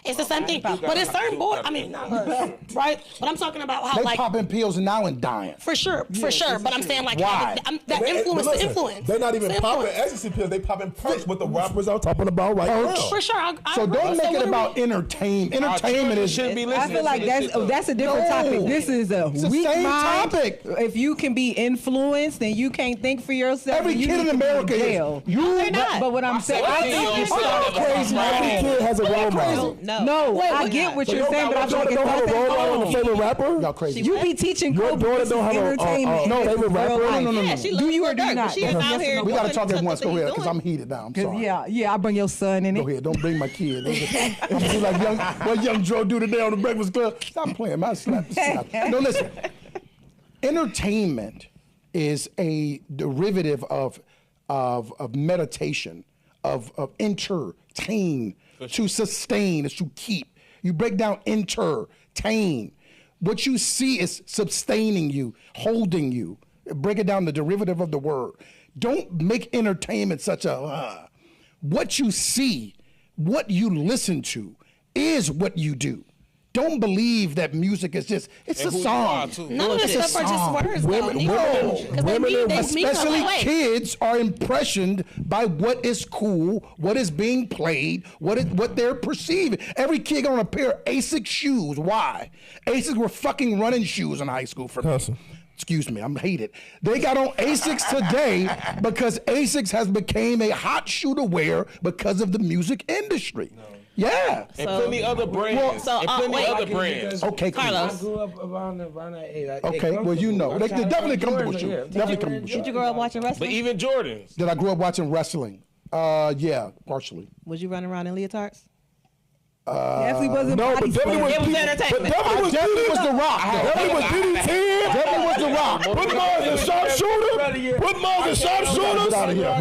F: It's the same thing. But it's certain boys. I mean, not us, right? But I'm talking about how
B: They
F: like
B: popping pills now and dying.
F: for sure. But I'm saying like
B: Why?
F: that influence.
J: Listen,
F: The influence.
J: They're not even
F: The
J: popping
F: influence.
J: ecstasy pills. They popping perks. What the rappers are talking about right now.
F: For sure. I
B: So
F: agree.
B: don't make
F: what
B: it
F: are
B: about entertainment. Entertainment is
G: shouldn't be
H: I
G: listening.
H: feel like
G: to this shit,
H: that's a
B: No.
H: different topic. This is a
B: It's the
H: weak
B: same
H: mind.
B: topic.
H: If you can be influenced and you can't think for yourself,
B: every
H: you
B: kid in
H: need to be
B: America
H: jail.
B: is. You
H: But what I'm saying, I think
B: crazy.
J: Every kid has a role model.
H: no, I get what you're saying, but I feel like
J: don't have a role model and a
H: it's
J: favorite rapper?
B: Y'all crazy.
H: you be teaching
J: Your
H: Kobe
J: daughter
H: this
J: don't
H: is
J: have a
H: entertainment.
J: favorite rapper?
H: Real life.
B: No.
E: Yeah, she
H: Do
E: loves
H: you or
E: Lil
H: do
E: Durk,
H: not?
E: but she is out here
B: We got to
E: doing
B: talk at
E: stuff
B: once.
E: that
B: Go
E: he's
B: ahead, because
E: doing.
B: I'm heated now. I'm sorry.
H: Yeah, I bring your son in
B: Go
H: it.
B: ahead. Don't bring my kid. I'm gonna be like what young Joe do today on the Breakfast Club. Stop playing. My slap. No, listen. Entertainment is a derivative of meditation, of entertain. To sustain is to keep. You break down entertain. What you see is sustaining you, holding you. Break it down, the derivative of the word. Don't make entertainment such a, what you see, what you listen to is what you do. Don't believe that music is just, it's a song.
F: None of this stuff are just words,
B: Women, especially kids, are impressioned by what is cool, what is being played, what they're perceiving. Every kid got on a pair of Asics shoes. Why? Asics were fucking running shoes in high school for me. Excuse me, I'm hated. They got on Asics today because Asics has became a hot shoe to wear because of the music industry. Yeah.
G: And plenty other brands. Other brands.
B: Okay,
E: Carlos.
I: I grew up around that age.
B: Okay, well, you know. They definitely come with you. Definitely come with you.
E: Did you grow up watching wrestling?
G: But even Jordans.
B: Did I grow up watching wrestling? Yeah, partially.
E: Was you running around in leotards?
H: Definitely wasn't
J: No,
H: body
J: but definitely
H: slam.
J: was
E: It was
J: But
E: entertainment.
J: definitely
B: was The Rock.
J: Definitely was DD10.
B: Definitely was The Rock.
J: Put Mars in sharpshooter. Put Mars in sharpshooters.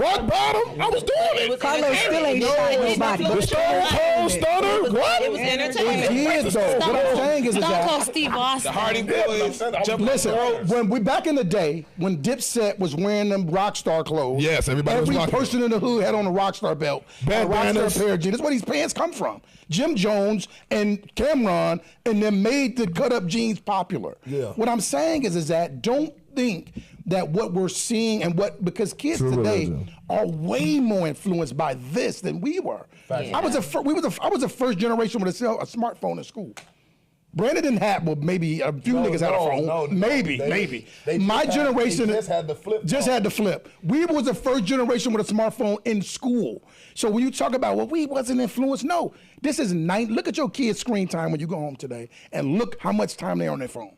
J: Rock bottom. I was doing it.
H: Carlos still ain't shot nobody.
J: The Stone Cold Stunner. What?
E: It was entertainment.
B: He is though. What I'm saying is
F: Stone
B: that.
F: Cold Steve Austin.
G: The Hardy Boys. jumping
B: Listen,
G: on the
B: when we back in the day when Dipset was wearing them rock star clothes,
J: Yes, everybody was
B: every
J: rocking
B: person in the hood had on a rock star belt, a rock star
J: Bandanas.
B: pair of jeans. That's where these pants come from. Jim Jones and Cameron and them made the cut up jeans popular.
J: Yeah.
B: What I'm saying is that don't think that what we're seeing and because kids
J: True
B: today
J: religion.
B: are way more influenced by this than we were. I was the first generation with a smartphone in school. Brandon didn't have, well, maybe a few niggas had a phone. Maybe. My generation
J: just had the flip.
B: just had the flip. We was the first generation with a smartphone in school. So when you talk about, well, we wasn't influenced, no. This is look at your kids' screen time when you go home today and look how much time they're on their phone.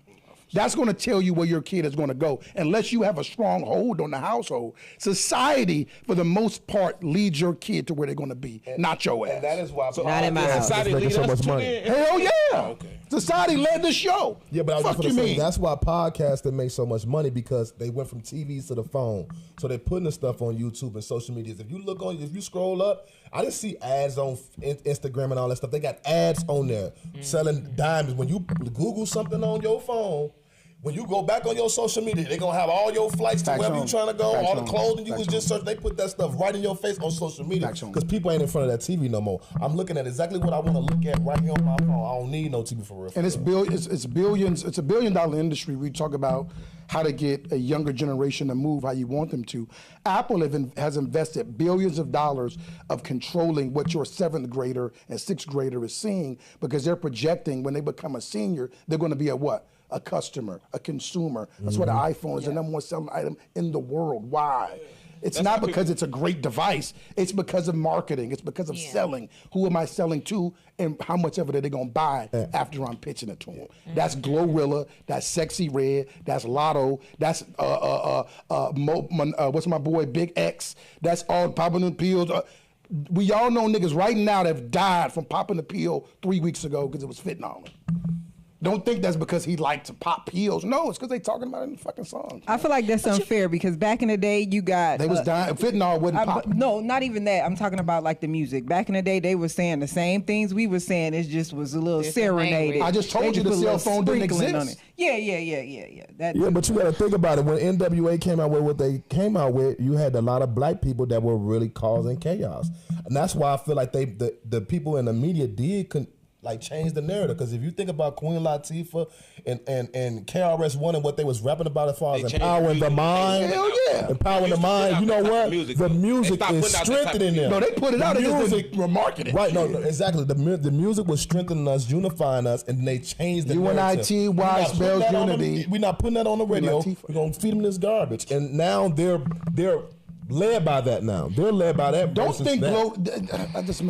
B: That's going to tell you where your kid is going to go. Unless you have a strong hold on the household, society, for the most part, leads your kid to where they're going to be, not your ass.
J: And that is why
E: Not in my house.
L: Society
J: making
L: lead
J: so
L: us
J: much
L: to
J: money.
L: it.
B: Hell yeah.
L: Okay.
B: Society led the show.
J: Yeah, but I was
B: Fuck
J: just
B: you
J: gonna say
B: mean?
J: that's why podcasting make so much money because they went from TVs to the phone. So they're putting the stuff on YouTube and social medias. If you scroll up, I just see ads on Instagram and all that stuff. They got ads on there selling diamonds. When you Google something on your phone, when you go back on your social media, they're gonna have all your flights to
B: Facts
J: wherever
B: on.
J: you trying to go,
B: Facts
J: all the
B: on.
J: clothing you
B: Facts
J: was just searching. They put that stuff right in your face on social media
B: Facts on.
J: because people ain't in front of that TV no more. I'm looking at exactly what I want to look at right here on my phone. I don't need no TV for real.
B: And it's billions. It's $1 billion industry. We talk about how to get a younger generation to move how you want them to. Apple has invested billions of dollars of controlling what your 7th grader and 6th grader is seeing because they're projecting when they become a senior, they're going to be a what? A customer, a consumer. That's why the iPhone is the number one selling item in the world. Why? It's not because it's a great device. It's because of marketing. It's because of selling. Who am I selling to, and how much of it are they gonna buy after I'm pitching it to them? That's Glorilla. That's Sexy Red. That's Lotto. That's what's my boy Big X. That's all popping the pills. We all know niggas right now that have died from popping the pill 3 weeks ago because it was fentanyl. Don't think that's because he liked to pop pills. No, it's because they talking about it in the fucking songs.
H: I feel like that's unfair because back in the day you got
B: They was dying. Fentanyl wasn't popping.
H: no, not even that. I'm talking about like the music. Back in the day, they were saying the same things we were saying. It just was a little serenaded.
B: I just told you the
H: put a
B: cell
H: little
B: phone didn't
H: sprinkling
B: exist.
H: on it. Yeah. That
J: Yeah, but you got to think about it. When NWA came out with what they came out with, you had a lot of black people that were really causing chaos, and that's why I feel like the people in the media did change the narrative. Because if you think about Queen Latifah and KRS-One and what they was rapping about as far as empowering the mind, empowering the mind, you know what? The music is strengthening them.
B: No, they put it out. They just didn't remark it.
J: Right, no, exactly. The music was strengthening us, unifying us, and they changed the narrative.
B: UNIT, Y spells unity.
J: We're not putting that on the radio. We're going to feed them this garbage. And now they're led by that now. They're led by that.
B: Don't think
J: that.
B: Glow.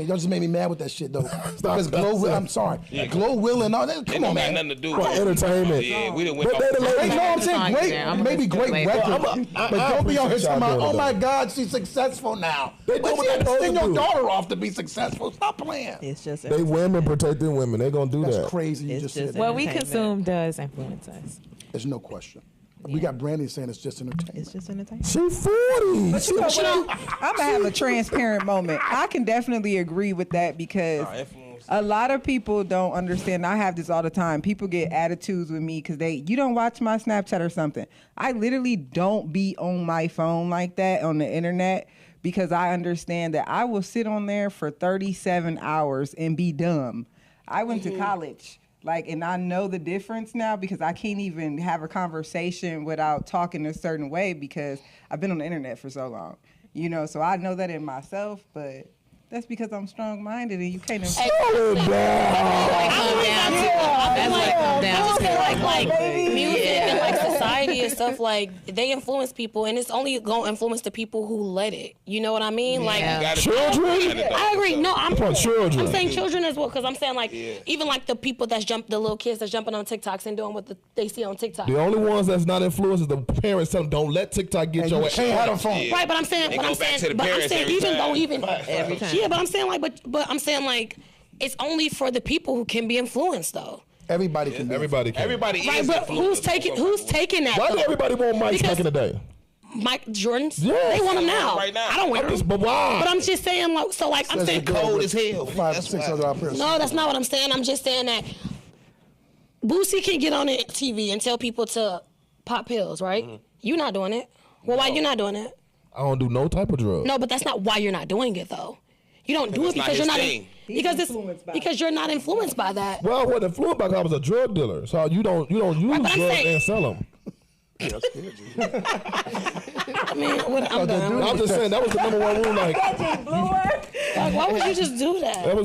B: Y'all just made me mad with that shit though. Because Glow, I'm sorry. Glow Will and all that. Come on, man.
G: Nothing to do
J: For entertainment.
G: Yeah, we didn't win.
J: But they
B: You know what I'm saying? Great, maybe great record. But don't be on here talking about, oh my God, she's successful now.
J: They do
B: But
J: what
B: you
J: they
B: have to send
J: supposed
B: your
J: to do.
B: daughter off to be successful. Stop playing.
E: It's just
J: They women protecting women. They gonna do
B: That's
J: that.
B: crazy. You
E: It's
B: just
E: just
B: said that.
D: What we
E: Entertainment.
D: consume does influence us.
B: There's no question. We got Brandy saying it's just entertainment.
E: It's just entertainment.
J: She 40.
H: But you know what? I'm gonna have a transparent moment. I can definitely agree with that because a lot of people don't understand. I have this all the time. People get attitudes with me because you don't watch my Snapchat or something. I literally don't be on my phone like that on the internet because I understand that I will sit on there for 37 hours and be dumb. I went to college. And I know the difference now because I can't even have a conversation without talking a certain way because I've been on the internet for so long. So I know that in myself, but that's because I'm strong-minded and you can't...
F: That's what it comes down to. Music and society and stuff, they influence people, and it's only going to influence the people who let it. You know what I mean?
J: Children?
F: I agree. No, I'm
J: children.
F: I'm saying children as well, because I'm saying even the people the little kids that's jumping on TikToks and doing what they see on TikTok.
J: The only ones that's not influenced is the parents tell them, don't let TikTok get your ass.
B: Can't have a phone.
F: Right, but I'm saying,
G: They go back to the
F: but I'm
G: parents
F: saying
G: every
F: even
G: time.
F: though even
E: Every time.
F: yeah, but I'm saying but I'm saying it's only for the people who can be influenced, though.
B: Everybody can.
C: Everybody can.
G: Everybody
F: Right,
G: is
F: but who's taking that?
J: Why
F: though?
J: did everybody want Mike's back in the day?
F: Mike Jordans?
J: Yes.
F: They want them now.
G: Right now.
F: I don't wear them.
J: But why?
F: But I'm just saying, like, so like I'm saying,
G: cold as hell.
B: $500-600
F: no, that's not what I'm saying. I'm just saying that Boosie can get on the TV and tell people to pop pills, right?
G: Mm-hmm.
F: You're not doing it. Well, why you not doing it?
J: I don't do no type of drug.
F: No, but that's not why you're not doing it, though. You don't do it
G: That's not
F: because you're
G: his
F: not
G: thing.
F: because you're not influenced by that.
J: Well, I wasn't influenced by. I was a drug dealer, so you don't use
F: but I'm
J: drugs
F: saying-
J: and sell them.
F: I mean, I'm done.
J: I'm just saying that was the number one rule. Like,
F: Like, why would you just do that?
J: that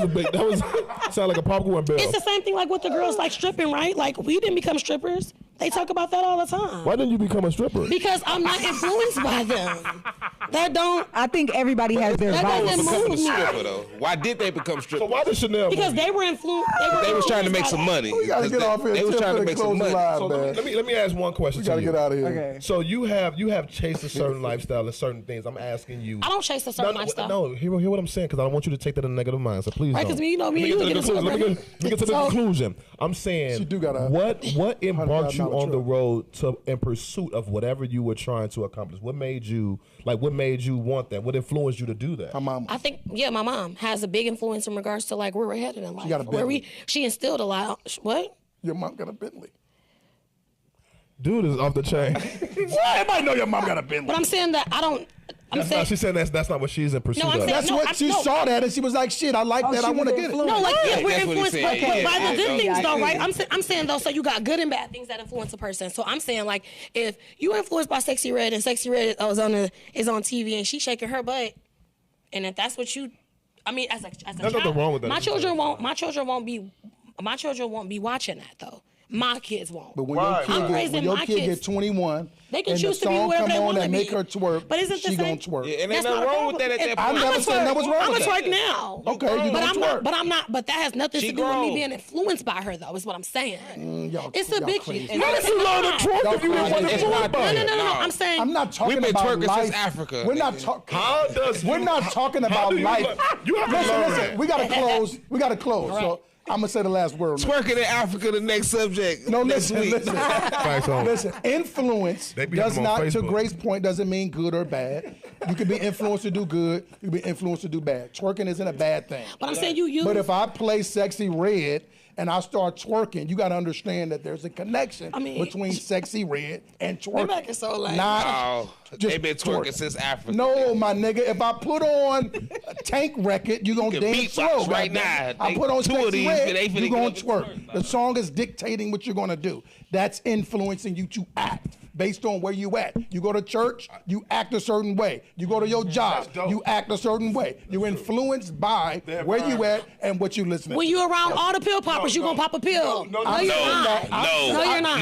J: was sound like a popcorn bell.
F: It's the same thing like with the girls like stripping, right? Like we didn't become strippers. They talk about that all the time.
J: Why didn't you become a stripper?
F: Because I'm not influenced by them. That don't.
H: I think everybody has their
F: That
H: vice.
F: doesn't
G: Becoming a
F: move me.
G: stripper though. Why did they become
J: So
G: strippers?
J: why did Chanel?
F: Because they were influenced.
G: They was trying to make some money.
B: We gotta get off here.
G: They was trying to make some money.
J: So let me ask one question.
B: We gotta
J: to you.
B: get out of here.
H: Okay.
J: So you have chased a certain lifestyle and certain things. I'm asking you.
F: I don't chase a certain lifestyle.
J: No, hear what I'm saying, because I don't want you to take that in a negative mind. So please
F: Right,
J: don't.
F: because you know me,
J: Let
F: you
J: me
F: get into
J: let me get to the
F: So-
J: conclusion. I'm saying,
B: She do got a
J: what embarked you
B: $100,000
J: on the
B: truck.
J: road in pursuit of whatever you were trying to accomplish? What made you want that? What influenced you to do that?
B: My mom.
F: I think, my mom has a big influence in regards to like where we're headed in life.
B: got a Bentley.
F: She instilled a lot. What?
B: Your mom got a Bentley.
J: Dude is off the chain.
B: Well, everybody know your mom got a Bentley.
F: But I'm saying that I don't. I'm saying.
J: She said that's not what she's in pursuit
F: I'm
J: of.
F: saying-
B: That's
F: No,
B: what she
F: no.
B: saw that and she was like, shit, I like that. I
H: she
B: want to
H: was
B: get it.
H: influenced.
F: No, like
G: Right,
F: we're
G: that's what he
F: influenced
G: said.
F: by,
G: Yeah,
F: by
G: yeah,
F: the good
G: yeah,
F: things,
H: I
F: though,
H: see.
F: right? I'm saying though, so you got good and bad things that influence a person. So I'm saying like, if you influenced by Sexy Red and Sexy Red is on TV and she's shaking her butt, and if that's what you, I mean, as a
J: There's
F: child,
J: nothing wrong with that.
F: my children won't be watching that though. My kids won't.
B: But when
J: Right,
B: your
F: I'm
B: kid,
F: raising
B: when your
F: my
B: kid
F: kids.
B: get 21,
F: They can
B: and
F: choose
B: the
F: to be
B: song
F: whatever
B: come
F: they
B: on
F: wanna
B: and make
F: be.
B: her twerk,
F: But isn't the
B: she
F: same-
B: gonna twerk.
G: Yeah, and
F: That's
G: ain't
F: not
G: nothing
F: a
G: wrong with that
F: problem.
G: at that
B: I
G: point.
B: never said that was wrong
F: I'm
B: with
F: a
B: that.
F: twerk now.
B: Okay, you
F: but
B: gonna
F: I'm
B: twerk.
F: not. But that has nothing
G: She
F: to do with me
G: grown.
F: being influenced by her, though. Is what I'm saying.
B: Y'all-
F: It's a
B: y'all
F: big.
B: crazy.
F: No, it's not.
J: Twerk if you didn't want to
G: It's
J: twerk
G: not-
J: about
F: No.
J: it.
F: I'm saying.
B: I'm not talking
G: We've been
B: about
G: twerking
B: life.
G: since Africa,
B: We're not
G: nigga.
B: talking.
J: How does
B: We're not talking about
J: do you
B: life.
J: learn- you have to learn
B: Listen.
J: that.
B: We gotta close. So I'm gonna say the last word.
G: Twerking in Africa, the next subject.
B: No,
G: next
B: listen,
G: week.
B: listen.
J: Thanks, homie.
B: Listen, influence
J: They be
B: does
J: having them on
B: not, to
J: Facebook.
B: Grace's point, doesn't mean good or bad. You can be influenced to do good. You can be influenced to do bad. Twerking isn't a bad thing.
F: But I'm saying you.
B: But if I play Sexy Red and I start twerking, you got to understand that there's a connection between Sexy Red and twerking.
F: back is so lame.
B: Not
G: Oh,
B: just
G: they've been twerking
B: twerking.
G: since Africa.
B: No, my nigga. If I put on a Tank record, you gonna
G: can
B: dance
G: beatbox
B: slow.
G: right
B: goddamn.
G: now.
B: I put on
G: Two of
B: Sexy
G: these,
B: Red,
G: they finna
B: you
G: get
B: gonna
G: up and
B: twerk.
G: twerk.
B: The song is dictating what you're gonna do. That's influencing you to act based on where you at. You go to church, you act a certain way. You go to your job, you act a certain way. You're influenced by where you at and what you listen to.
F: When you're around all the pill poppers, you gonna pop a pill.
B: no,
F: you're not.
G: No,
F: you're not.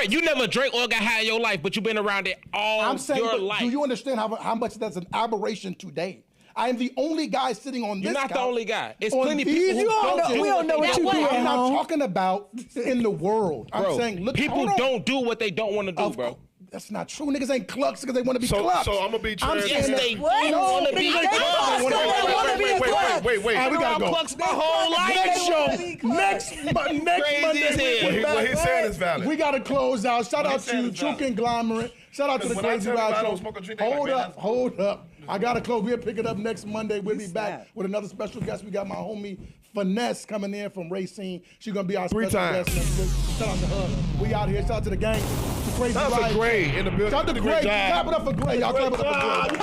G: You never drank or got high in your life, but you've been around it all
B: I'm saying,
G: your
B: but
G: life.
B: do you understand how much that's an aberration today? I am the only guy sitting on this.
G: You're not the
B: couch
G: only guy. It's
B: on
G: plenty of
B: these
G: people who
B: couches.
G: don't
H: we don't know what
F: That
H: you
F: way.
H: do
B: I'm
H: at
B: not
H: home.
B: talking about in the world. I'm
G: Bro,
B: saying, look,
G: people
B: hold on.
G: don't do what they don't want to do,
B: Of
G: bro.
B: course. That's not true. Niggas ain't clucks because they want to be
J: So
B: clucks.
J: I'm gonna be
B: I'm
J: trans.
B: saying
G: Yes,
B: that-
G: they
H: What?
B: No,
G: wanna
B: niggas
G: be
B: ain't
G: clucks.
B: clucks. They wanna be
H: Wait,
B: clucks.
J: wait.
B: All right, we gotta go.
G: Plucks my whole life.
B: Next show, next
G: Crazy
B: Monday,
G: as hell.
B: we
J: What
B: back.
J: he's saying is valid.
B: We gotta close out. Shout out
J: he's saying
B: to
J: is
B: True
J: valid.
B: Conglomerate. Shout out to the
J: When I
B: Crazy
J: tell you I
B: Ride
J: don't
B: Show.
J: smoke a drink, they like, man, that's-
B: Hold up. I gotta close. We'll pick it up next Monday. We'll be back
H: snap.
B: with another special guest. We got my homie Finesse coming in from Racine. She's gonna be our
J: Three
B: special
J: times.
B: guest next week. Shout out to her. We out here. Shout out to the gang. The Crazy
J: Shout out to
B: Ride
J: Gray
B: Show.
J: in the building.
B: Shout out to
J: Did a
B: Gray.
J: great job.
B: Clap it up for Gray. Y'all clap it up for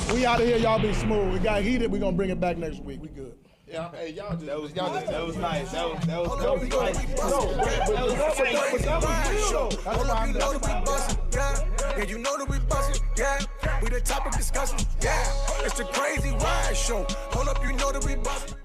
B: Gray. We out of here. Y'all be smooth. We got heated. We gonna bring it back next week. We good.
C: Yeah, hey, y'all just that was nice. That was
A: nice.
C: No,
B: That's why I'm
A: Yeah, you know that we bustin', yeah. We the topic discussion, yeah. It's the Crazy Ride Show. Hold up, you know that we bustin'.